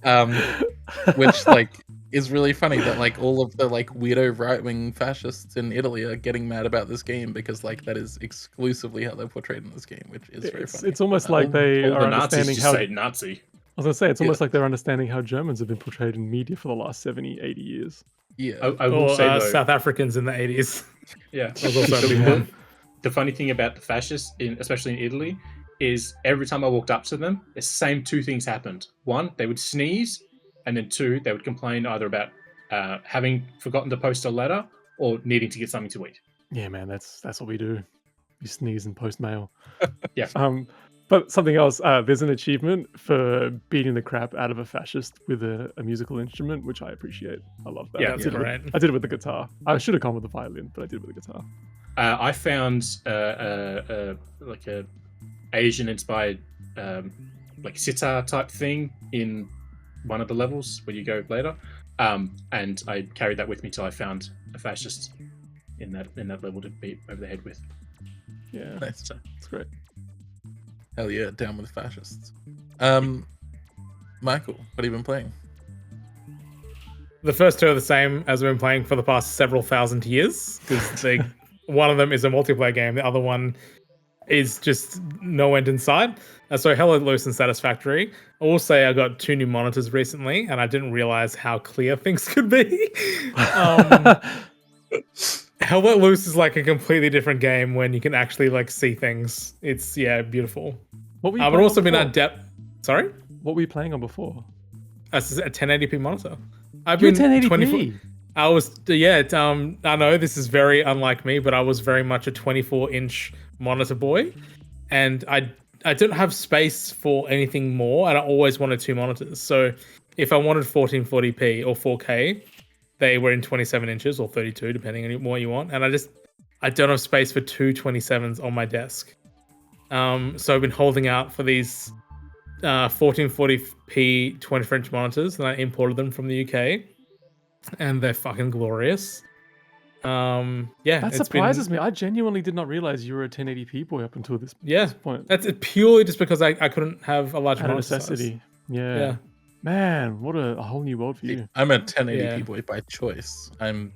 of it. Which like is really funny that like all of the like weirdo right-wing fascists in Italy are getting mad about this game because like that is exclusively how they're portrayed in this game, which is very funny. It's almost like they all are the Nazis understanding just how say Nazi. I was gonna say it's almost like they're understanding how Germans have been portrayed in media for the last 70, 80 years. Yeah, I will say though, South Africans in the 80s. Yeah, That was also a big one. The funny thing about the fascists, especially in Italy, is every time I walked up to them, the same two things happened. One, they would sneeze, and then two, they would complain either about having forgotten to post a letter or needing to get something to eat. Yeah, man, that's what we do. You sneeze and post mail. Yeah. But something else, there's an achievement for beating the crap out of a fascist with a musical instrument, which I appreciate. I love that. Yeah, I did it with the guitar. I should have gone with the violin, but I did it with the guitar. I found like a Asian-inspired like sitar type thing in one of the levels where you go later, and I carried that with me till I found a fascist in that level to beat over the head with. Yeah, nice. So it's great. Hell yeah, down with fascists. Michael, what have you been playing? The first two are the same as we've been playing for the past several thousand years, because one of them is a multiplayer game, the other one is just no end in sight. So Hello Loose and Satisfactory. I will say I got 2 new monitors recently, and I didn't realize how clear things could be. Hell Let Loose is like a completely different game when you can actually like see things. It's beautiful. What were you I've playing also on been before? adept. Sorry, What were you playing on before? a 1080p monitor. I've You're been 1080p. I was I know this is very unlike me, but I was very much a 24-inch monitor boy, and I didn't have space for anything more, and I always wanted 2 monitors. So if I wanted 1440p or 4K, they were in 27 inches or 32, depending on what you want. And I don't have space for 2 27s on my desk. So I've been holding out for these 1440p 24-inch monitors, and I imported them from the UK, and they're fucking glorious. That surprises me. I genuinely did not realize you were a 1080p boy up until this point. That's purely just because I couldn't have a large Out of monitor necessity. size. Yeah. Man, what a whole new world for you. I'm a 1080p boy by choice. I'm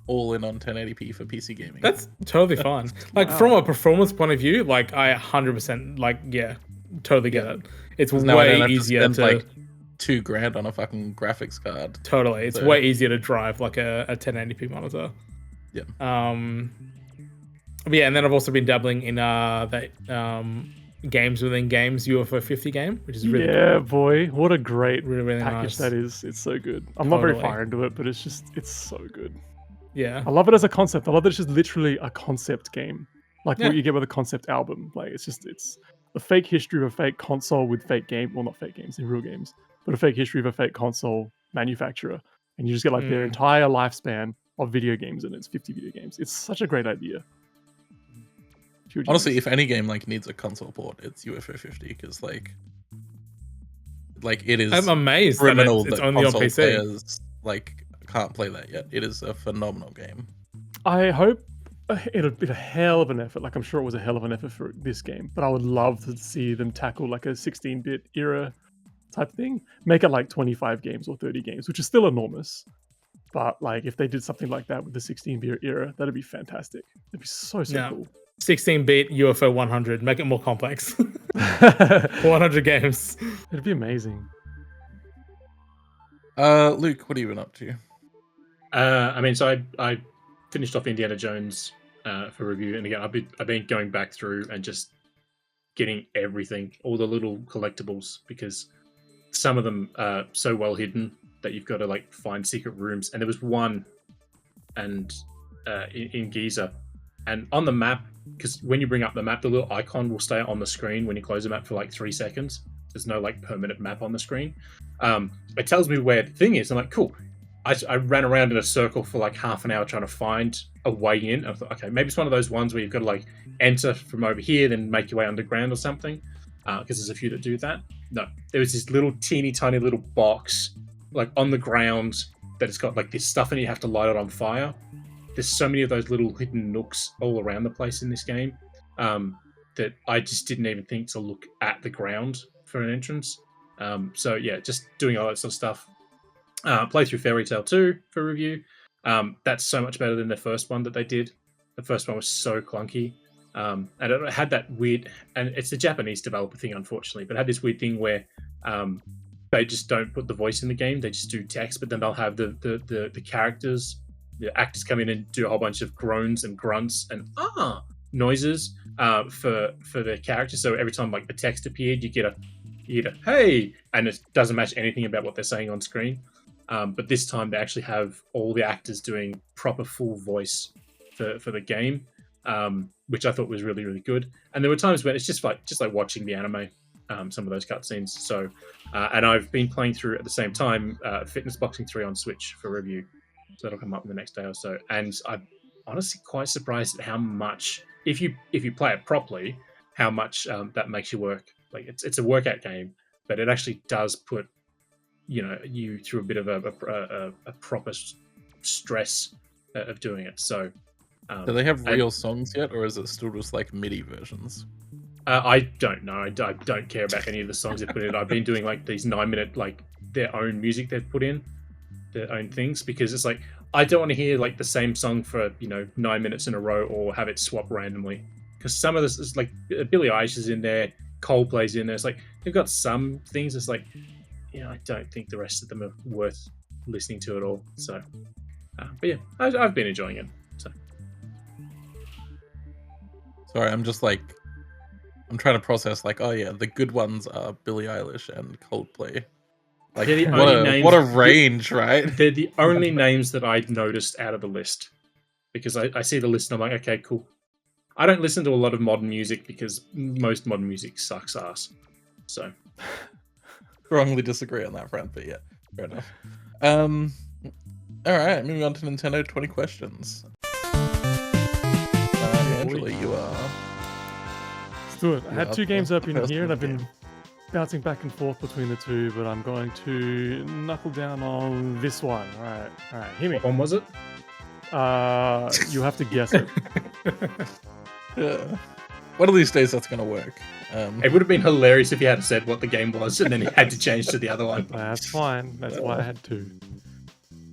all in on 1080p for PC gaming. That's totally fine. Like from a performance point of view, like I 100% totally get it. It's way easier to like $2,000 on a fucking graphics card. Totally, it's way easier to drive like a 1080p monitor. Yeah. But yeah, and then I've also been dabbling in that games within games UFO 50 game, which is really cool. Boy, what a great really package nice. that is. It's so good. I'm not very far into it, but it's so good. Yeah, I love it as a concept. I love that it's just literally a concept game, like what you get with a concept album. Like it's a fake history of a fake console with fake game. Well, not fake games, in real games, but a fake history of a fake console manufacturer, and you just get like their entire lifespan of video games, and it's 50 video games. It's such a great idea. Honestly, if any game like needs a console port, it's UFO 50 because like it is. I'm amazed criminal that it's that only on console PC. Players can't play that yet. It is a phenomenal game. I hope it'll be a hell of an effort. Like I'm sure it was a hell of an effort for this game, but I would love to see them tackle like a 16-bit era type thing. Make it like 25 games or 30 games, which is still enormous. But like if they did something like that with the 16-bit era, that'd be fantastic. It'd be so cool. 16-bit UFO 100. Make it more complex. 100 games. It'd be amazing. Luke, what have you been up to? So I finished off Indiana Jones for review, and again I've been going back through and just getting everything, all the little collectibles, because some of them are so well hidden that you've got to like find secret rooms. And there was one, and in Giza, and on the map, because when you bring up the map, the little icon will stay on the screen when you close the map for like 3 seconds. There's no like permanent map on the screen. It tells me where the thing is. I'm like, cool. I ran around in a circle for like half an hour trying to find a way in. I thought, okay, maybe it's one of those ones where you've got to like enter from over here, then make your way underground or something. Because there's a few that do that. No, there was this little teeny tiny little box like on the ground that it's got like this stuff, and you have to light it on fire. There's so many of those little hidden nooks all around the place in this game that I just didn't even think to look at the ground for an entrance. So yeah, just doing all that sort of stuff. Play through Fairy Tail 2 for review. That's so much better than the first one that they did. The first one was so clunky. And it had that weird, and it's a Japanese developer thing, unfortunately, but it had this weird thing where they just don't put the voice in the game. They just do text, but then they'll have the characters, the actors come in and do a whole bunch of groans and grunts and noises for the characters. So every time like the text appeared, you get a hey, and it doesn't match anything about what they're saying on screen. But this time they actually have all the actors doing proper full voice for the game, which I thought was really, really good. And there were times when it's just like watching the anime, some of those cutscenes. So, and I've been playing through at the same time Fitness Boxing 3 on Switch for review. So that'll come up in the next day or so. And I'm honestly quite surprised at how much, if you play it properly, how much that makes you work. Like it's a workout game, but it actually does put you through a bit of a proper stress of doing it. So do they have real songs yet, or is it still just like MIDI versions? I don't know. I don't care about any of the songs they put in. I've been doing like these 9-minute like their own music they've put in, their own things, because it's like I don't want to hear like the same song for 9 minutes in a row or have it swap randomly. Because some of this is like Billie Eilish is in there, Coldplay's in there. It's like they've got some things. It's like I don't think the rest of them are worth listening to at all. So, but yeah, I've been enjoying it. So Sorry, I'm just like, I'm trying to process. Like, oh yeah, the good ones are Billie Eilish and Coldplay. Like, They're the what only a names- what a range, right? They're the only names that I noticed out of the list because I see the list and I'm like, okay, cool. I don't listen to a lot of modern music because most modern music sucks ass. So Strongly disagree on that front, but yeah, fair enough. All right, moving on to Nintendo 20 questions. Angelo, you are. Let's do it. I had two games open first here, and I've game. been bouncing back and forth between the two, but I'm going to knuckle down on this one. All right, hear me. what one was it? You have to guess it. Yeah. One of these days that's gonna work. It would have been hilarious if he had said what the game was and then he had to change to the other one. That's fine. That's why I had two.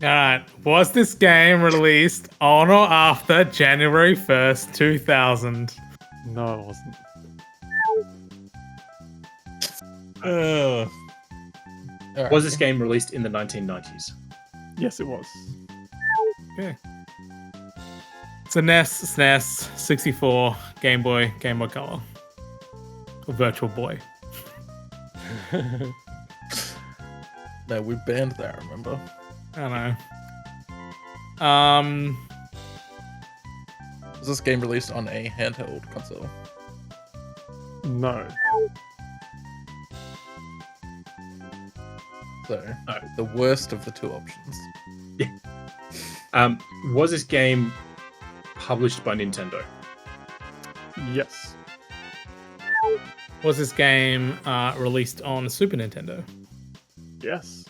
Alright, was this game released on or after January 1st, 2000? No, it wasn't. All right. Was this game released in the 1990s? Yes, it was. Okay. It's a NES, SNES, 64, Game Boy Color. Or Virtual Boy. No, we banned that. Remember? I don't know. Was this game released on a handheld console? No. So No. the worst of the two options. Was this game published by Nintendo? Yes. Was this game released on Super Nintendo? Yes.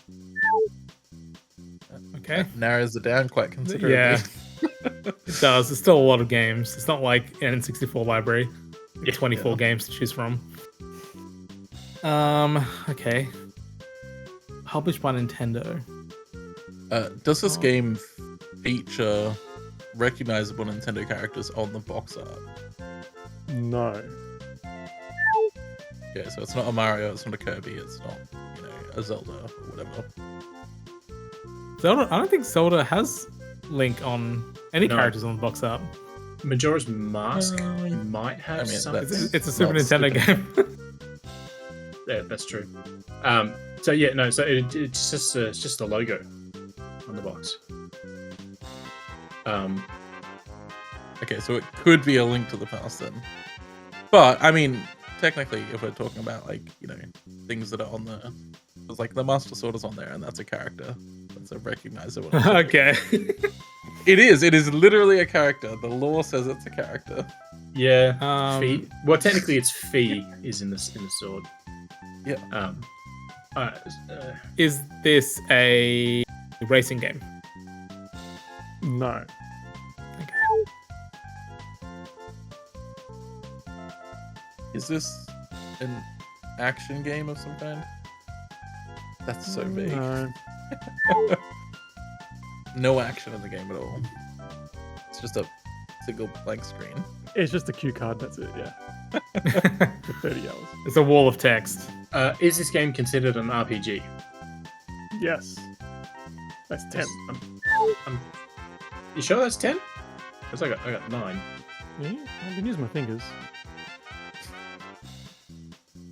Okay. That narrows it down quite considerably. Yeah. It does. There's still a lot of games. It's not like an N64 library. Yeah. 24 games to choose from. Okay. Published by Nintendo. Does this game feature recognizable Nintendo characters on the box art? No. Okay, so it's not a Mario, it's not a Kirby, it's not, a Zelda or whatever. Zelda, I don't think Zelda has Link on any No. characters on the box art. Majora's Mask No. might have I mean, something. that's- It's a Super not Nintendo stupid. game. Yeah, that's true. So yeah, no. So it's just a logo on the box. Okay, so it could be a Link to the Past then. But, I mean, technically, if we're talking about, things that are on the... There's, the Master Sword is on there, and that's a character. That's a recognizable. Okay. It is literally a character. The lore says it's a character. Yeah. Fee. Well, technically, its Fee is in the sword. Yeah. Is this a racing game? No. Is this an action game of some kind? That's so vague. No. No action in the game at all. It's just a single blank screen. It's just a cue card. That's it. Yeah. For 30 hours. It's a wall of text. Is this game considered an RPG? Yes. That's 10. You sure that's 10? Because I got 9. Yeah, I can use my fingers.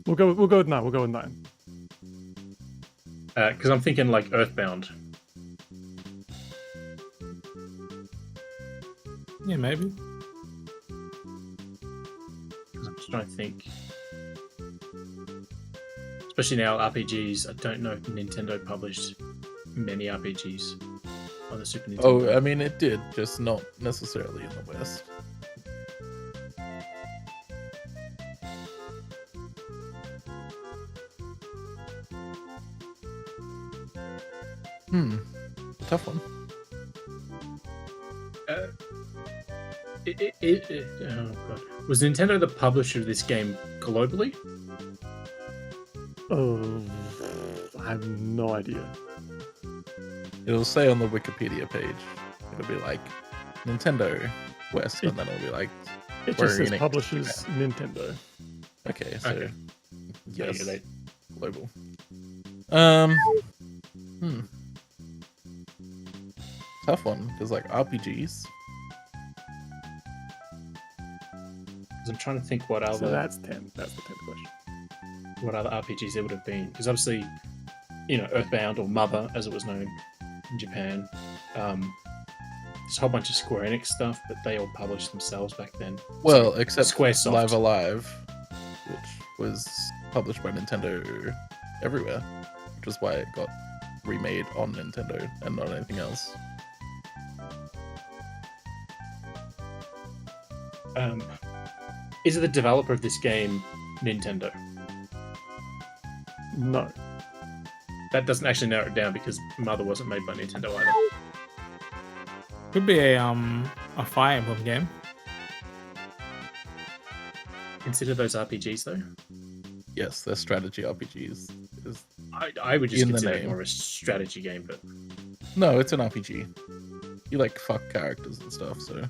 We'll go with 9. We'll go with 9. Because I'm thinking like Earthbound. Yeah, maybe. I'm just trying to think. Especially now, RPGs. I don't know if Nintendo published many RPGs on the Super Nintendo. Oh, I mean, it did, just not necessarily in the West. Tough one. Oh god. Was Nintendo the publisher of this game globally? Oh, I have no idea. It'll say on the Wikipedia page, it'll be like Nintendo West, and then it'll be like It Square just says Enix publishers Japan. Nintendo. Okay, so Okay. yes, Yeah, they- global. Tough one, because RPGs. I'm trying to think what other So that's 10. That's the 10th question. what other RPGs there would have been. Because obviously, Earthbound or Mother, as it was known in Japan. There's a whole bunch of Square Enix stuff, but they all published themselves back then. Well, except Squaresoft. Live Alive, which was published by Nintendo everywhere, which is why it got remade on Nintendo and not anything else. Is it the developer of this game Nintendo? No. That doesn't actually narrow it down because Mother wasn't made by Nintendo either. Could be a Fire Emblem game. Consider those RPGs though. Yes, they're strategy RPGs. I would just In the consider it name. more of a strategy game, but No, it's an RPG. You like fuck characters and stuff, so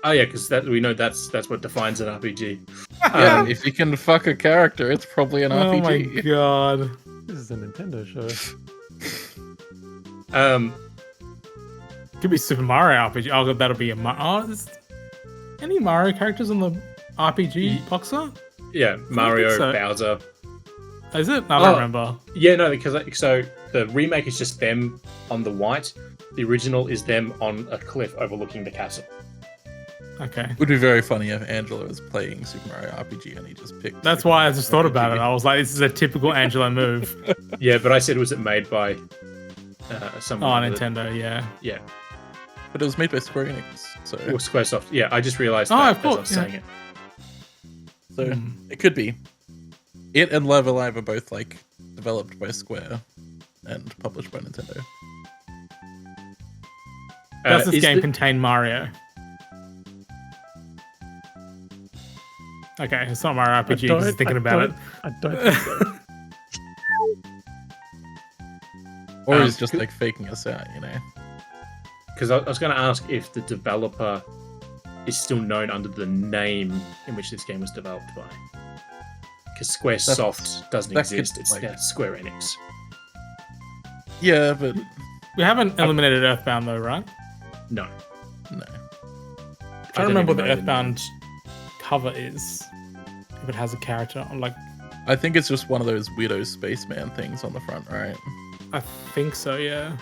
oh yeah, because we know that's what defines an RPG. yeah. If you can fuck a character, it's probably an Oh my RPG. god. This is a Nintendo show. Could be Super Mario RPG. Oh, that'll be a any Mario characters on the RPG boxer? Yeah, Mario, so. Bowser. Is it? I don't remember. Yeah, no, because so the remake is just them on the white. The original is them on a cliff overlooking the castle. Okay. Would be very funny if Angelo was playing Super Mario RPG and he just picked. That's Super why I Mario just thought about it. RPG. I was like, this is a typical Angelo move. Yeah, but I said, was it made by someone? Oh, Nintendo, yeah. Yeah, But it was made by Square Enix, so or Squaresoft. Yeah, I just realised Oh, that of as I course, was yeah. saying it. so it could be. It and Live Alive are both like developed by Square and published by Nintendo. Does this Is game the- contain Mario? Okay, it's not Mario RPG. Just thinking about it. I don't think so. Or he's just like faking us out, you know? Because I was going to ask if the developer is still known under the name in which this game was developed by. Because Squaresoft doesn't that could, exist, it's like- now Square Enix. Yeah, but We haven't eliminated Earthbound though, right? No. no. I'm trying to remember what the Earthbound cover is. If it has a character on, like, I think it's just one of those weirdo spaceman things on the front, right? I think so, yeah.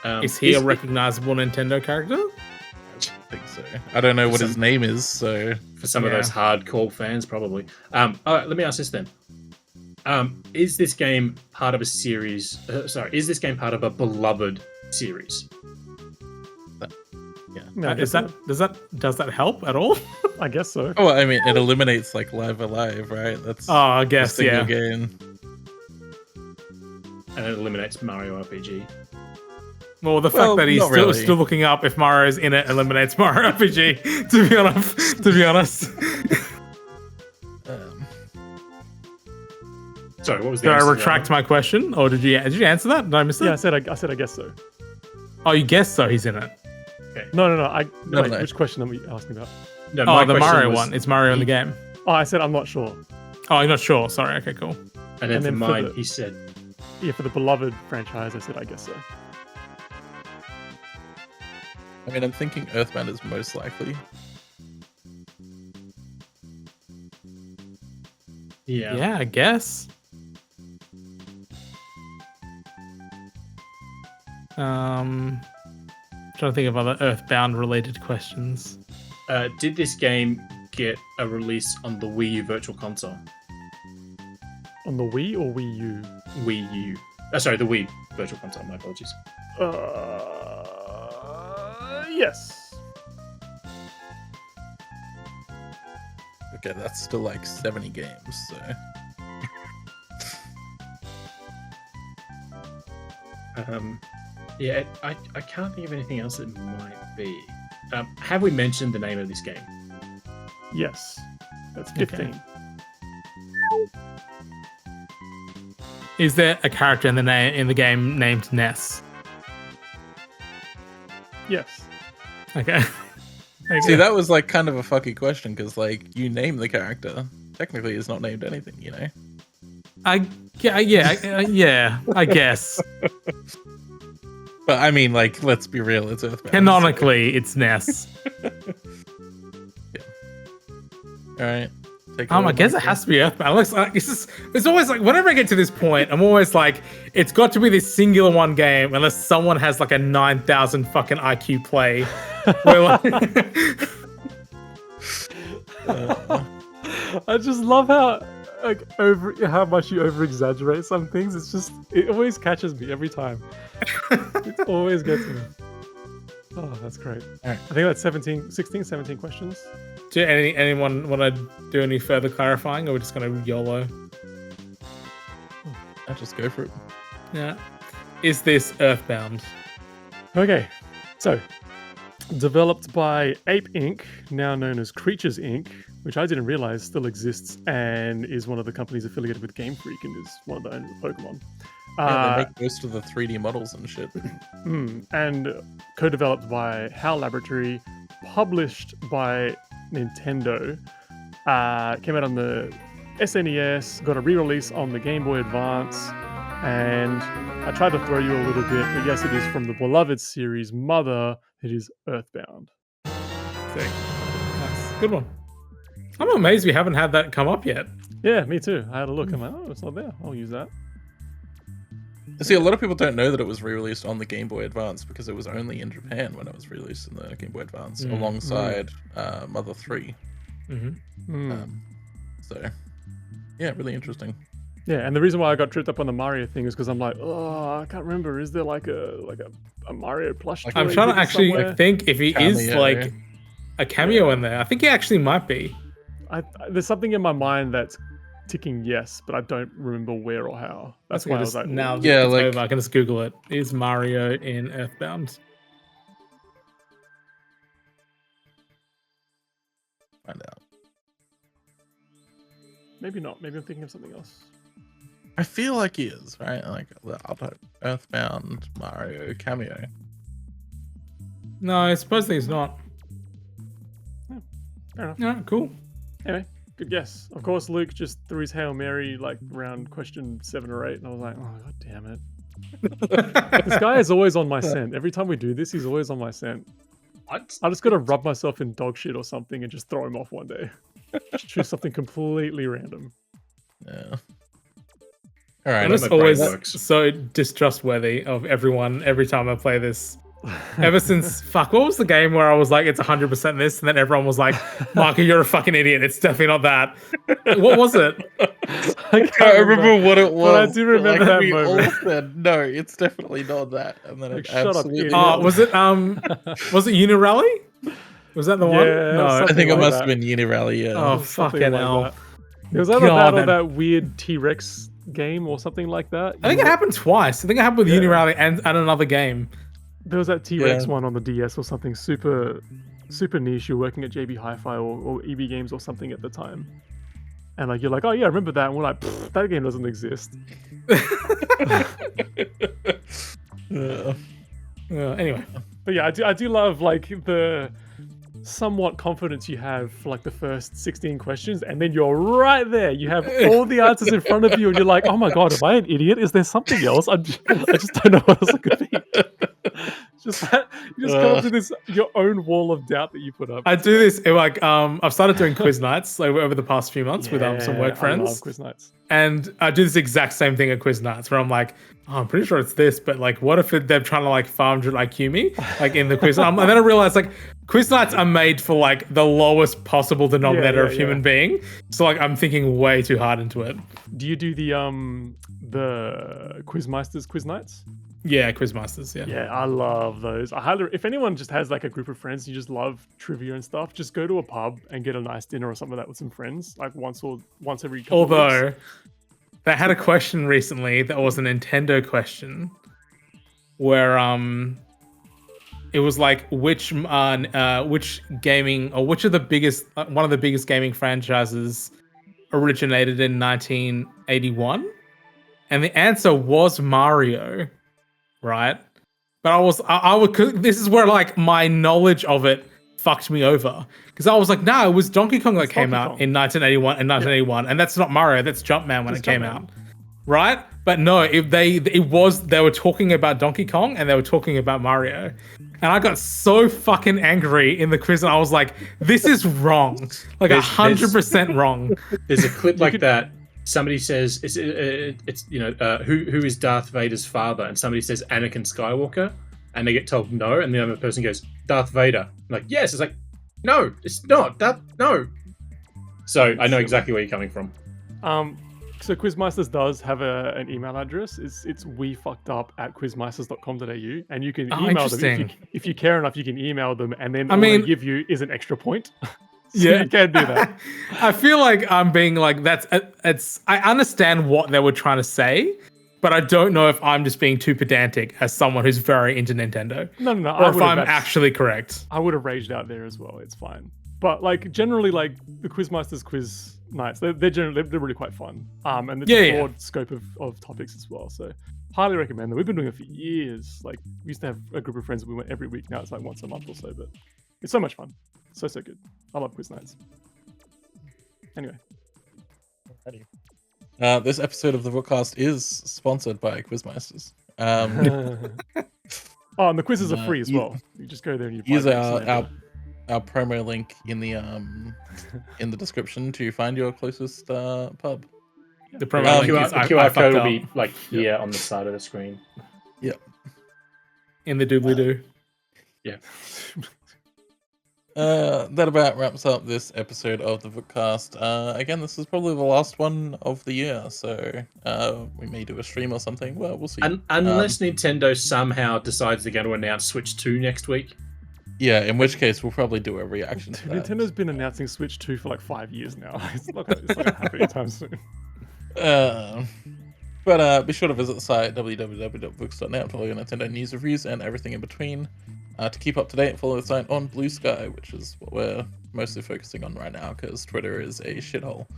Um, Is he a recognizable Nintendo character? I think so. I don't know what his name is, so for some of Yeah. those hardcore fans, probably. All right, let me ask this then. Is this game part of a series? Is this game part of a beloved series? Yeah, I guess Does that help at all? I guess so. oh, I mean, it eliminates like Live Alive, right? That's Oh, I a guess, single yeah. game. And it eliminates Mario RPG. Well, the Well, fact that he's not really. still looking up if Mario's in it eliminates Mario RPG. To be honest. Sorry, what was the Did I answer to retract that my question, or did you answer that? Did I miss it? Yeah, I said I guess so. Oh, you guessed so. He's in it. No. No, Wait, no. Which question are we asking about? one? No, Oh, my the question Mario was- one. It's Mario in the game. Oh, I said I'm not sure. Oh, you're not sure. Sorry. Okay, cool. And then and for then for mine, the- he said, Yeah, for the beloved franchise, I said I guess so. I mean, I'm thinking Earthbound is most likely. yeah. Yeah, I guess. Trying to think of other Earthbound related questions. Did this game get a release on the Wii U Virtual Console? On the Wii or Wii U? Wii U. Sorry, the Wii Virtual Console. My apologies. Yes. Okay, that's still like 70 games, so. Yeah, I can't think of anything else that might be. Have we mentioned the name of this game? Yes. That's 15. Is there a character in the game named Ness? Yes. Okay. See, that was like kind of a fucky question because, like, you name the character. Technically, it's not named anything, you know? I guess. But I mean, like, let's be real, it's Earthbound. Canonically, it's Ness. All right. I guess it has to be Earthbound. It's always like whenever I get to this point, I'm always like, it's got to be this singular one game, unless someone has like a 9,000 fucking IQ play. Where, I just love how much you over exaggerate some things. It always catches me every time. It always gets me. Oh, that's great. All right. I think that's 16, 17 questions. do anyone want to do any further clarifying, or we're just gonna YOLO? I'll just go for it. Yeah. Is this Earthbound? Okay, so developed by Ape Inc., now known as Creatures Inc., which I didn't realize still exists and is one of the companies affiliated with Game Freak and is one of the owners of Pokemon. Yeah, they make most of the 3D models and shit. And co-developed by HAL Laboratory, published by Nintendo, came out on the SNES, got a re-release on the Game Boy Advance, and I tried to throw you a little bit, but yes, it is from the beloved series Mother. It is Earthbound. Sick. Nice. Good one. I'm amazed we haven't had that come up yet. Yeah, me too. I had a look. I'm like, oh, it's not there. I'll use that. See, a lot of people don't know that it was re-released on the Game Boy Advance because it was only in Japan when it was released in the Game Boy Advance, alongside Mother 3. So, yeah, really interesting. Yeah, and the reason why I got tripped up on the Mario thing is because I'm like, oh, I can't remember. Is there like a Mario plush? I'm trying to actually think if he is Cameo. like a cameo in there. I think he actually might be. There's something in my mind that's ticking yes, but I don't remember where or how. That's why I was like, now yeah, it's like over. I can just Google it. Is Mario in Earthbound? Find out. maybe not. Maybe I'm thinking of something else. I feel like he is, right? Like the other Earthbound Mario cameo. No, I suppose he's not. Fair enough. Yeah, cool. Anyway, good guess. Of course, Luke just threw his Hail Mary like around question 7 or 8, and I was like, oh, god damn it. This guy is always on my scent. Every time we do this, he's always on my scent. I just gotta rub myself in dog shit or something and just throw him off one day. Just choose something completely random. Yeah. All right. I'm just always so distrustworthy of everyone every time I play this. Ever since, what was the game where I was like, it's 100% this, and then everyone was like, Marco, you're a fucking idiot. It's definitely not that. What was it? I can't remember what it was. But I do remember that we moment. all said, no, it's definitely not that. And then Like, it shut up, absolutely idiot. Was it Unirally? Was that the one? Yeah, No. I think it like must that. have been Unirally, yeah. Oh, Something fucking like hell. that. There was either God, that or man. that weird T-Rex game or something like that. I think it happened twice. I think it happened with Yeah. Unirally and another game. There was that T-Rex Yeah. one on the DS or something super niche. You're working at JB Hi-Fi or EB Games or something at the time. And like you're like, oh yeah, I remember that. And we're like, that game doesn't exist. Anyway. But yeah, I do love like the somewhat confidence you have for like the first 16 questions, and then you're right there. You have all the answers in front of you, and you're like, oh my god, am I an idiot? Is there something else? I just don't know what else it could be. Just that, you just come up to this your own wall of doubt that you put up. I do this like I've started doing quiz nights like, over the past few months with some work I friends. love quiz nights. And I do this exact same thing at quiz nights where I'm like, oh, I'm pretty sure it's this, but like, what if they're trying to like 500 IQ me like in the quiz? And then I realized like quiz nights are made for like the lowest possible denominator of human being. So like I'm thinking way too hard into it. Do you do the Quizmeisters quiz nights? Yeah, Quizmasters. Yeah. Yeah, I love those. I highly, if anyone just has like a group of friends, you just love trivia and stuff, just go to a pub and get a nice dinner or something like that with some friends, like once every couple of Although weeks. they had a question recently that was a Nintendo question where it was like which gaming or which of the biggest one of the biggest gaming franchises originated in 1981, and the answer was Mario, right? But I would this is where like my knowledge of it fucked me over, because I was like, no, it was Donkey Kong that came out in 1981 and 1981, and that's not Mario, that's Jumpman when it came out, right? But no, they were talking about Donkey Kong and they were talking about Mario. And I got so fucking angry in the quiz, and I was like, "This is wrong, like 100% wrong." There's a clip like that. Somebody says, "It's who is Darth Vader's father?" And somebody says Anakin Skywalker, and they get told no, and the other person goes Darth Vader. I'm like, yes, it's like, no, it's not. No. So I know exactly where you're coming from. So Quizmeisters does have an email address. It's wefuckedup@quizmeisters.com.au, and you can email them if you care enough. You can email them, and then all they give you is an extra point. So you can do that. I feel like I'm being like I understand what they were trying to say, but I don't know if I'm just being too pedantic as someone who's very into Nintendo. No. Or if I'm actually correct. I would have raged out there as well. It's fine. But like generally, like the Quizmeisters quiz nights, they're really quite fun. And it's a broad scope of topics as well. So highly recommend them. We've been doing it for years. Like we used to have a group of friends that we went every week. Now it's like once a month or so. But it's so much fun. So good. I love quiz nights. Anyway. This episode of the Vookcast is sponsored by Quizmeisters. And the quizzes are free as well. You just go there and you use our promo link in the description to find your closest pub. The promo link the QR code will be like here on the side of the screen. Yep. In the doobly doo. Yeah. That about wraps up this episode of the Vookcast. Again, this is probably the last one of the year, so we may do a stream or something. Well, we'll see. Unless Nintendo somehow decides they're going to announce Switch 2 next week. Yeah, in which case we'll probably do a reaction to that. Nintend's been announcing Switch 2 for like 5 years now. It's not going to happen anytime soon. But be sure to visit the site www.vooks.net for all your Nintendo news, reviews, and everything in between. To keep up to date, follow the site on Blue Sky, which is what we're mostly focusing on right now because Twitter is a shithole.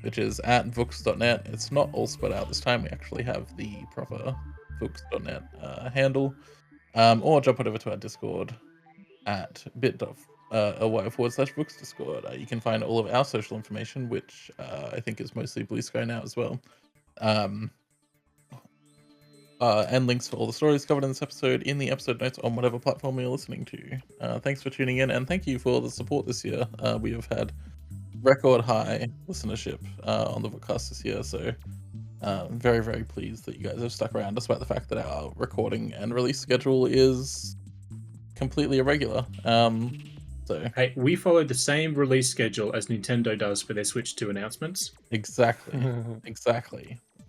Which is @vooks.net. It's not all spread out this time. We actually have the proper vooks.net handle. Or jump over to our Discord at bit.ly/Vooks Discord. You can find all of our social information, which I think is mostly Blue Sky now as well. And links for all the stories covered in this episode in the episode notes on whatever platform you're listening to. Thanks for tuning in, and thank you for the support this year. We have had record high listenership on the podcast this year, so I'm very, very pleased that you guys have stuck around despite the fact that our recording and release schedule is completely irregular. Hey, we followed the same release schedule as Nintendo does for their Switch 2 announcements. Exactly.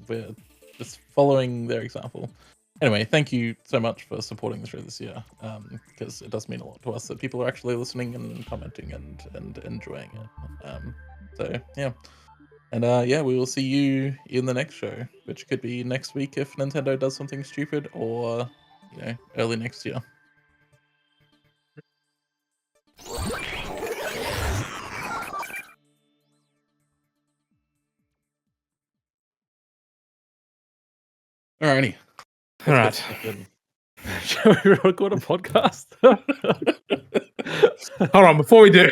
We're just following their example. Anyway, thank you so much for supporting the show this year, because it does mean a lot to us that people are actually listening and commenting and enjoying it. So yeah. And we will see you in the next show, which could be next week if Nintendo does something stupid, or early next year. Alrighty. All right. Shall we record a podcast? Hold on, before we do.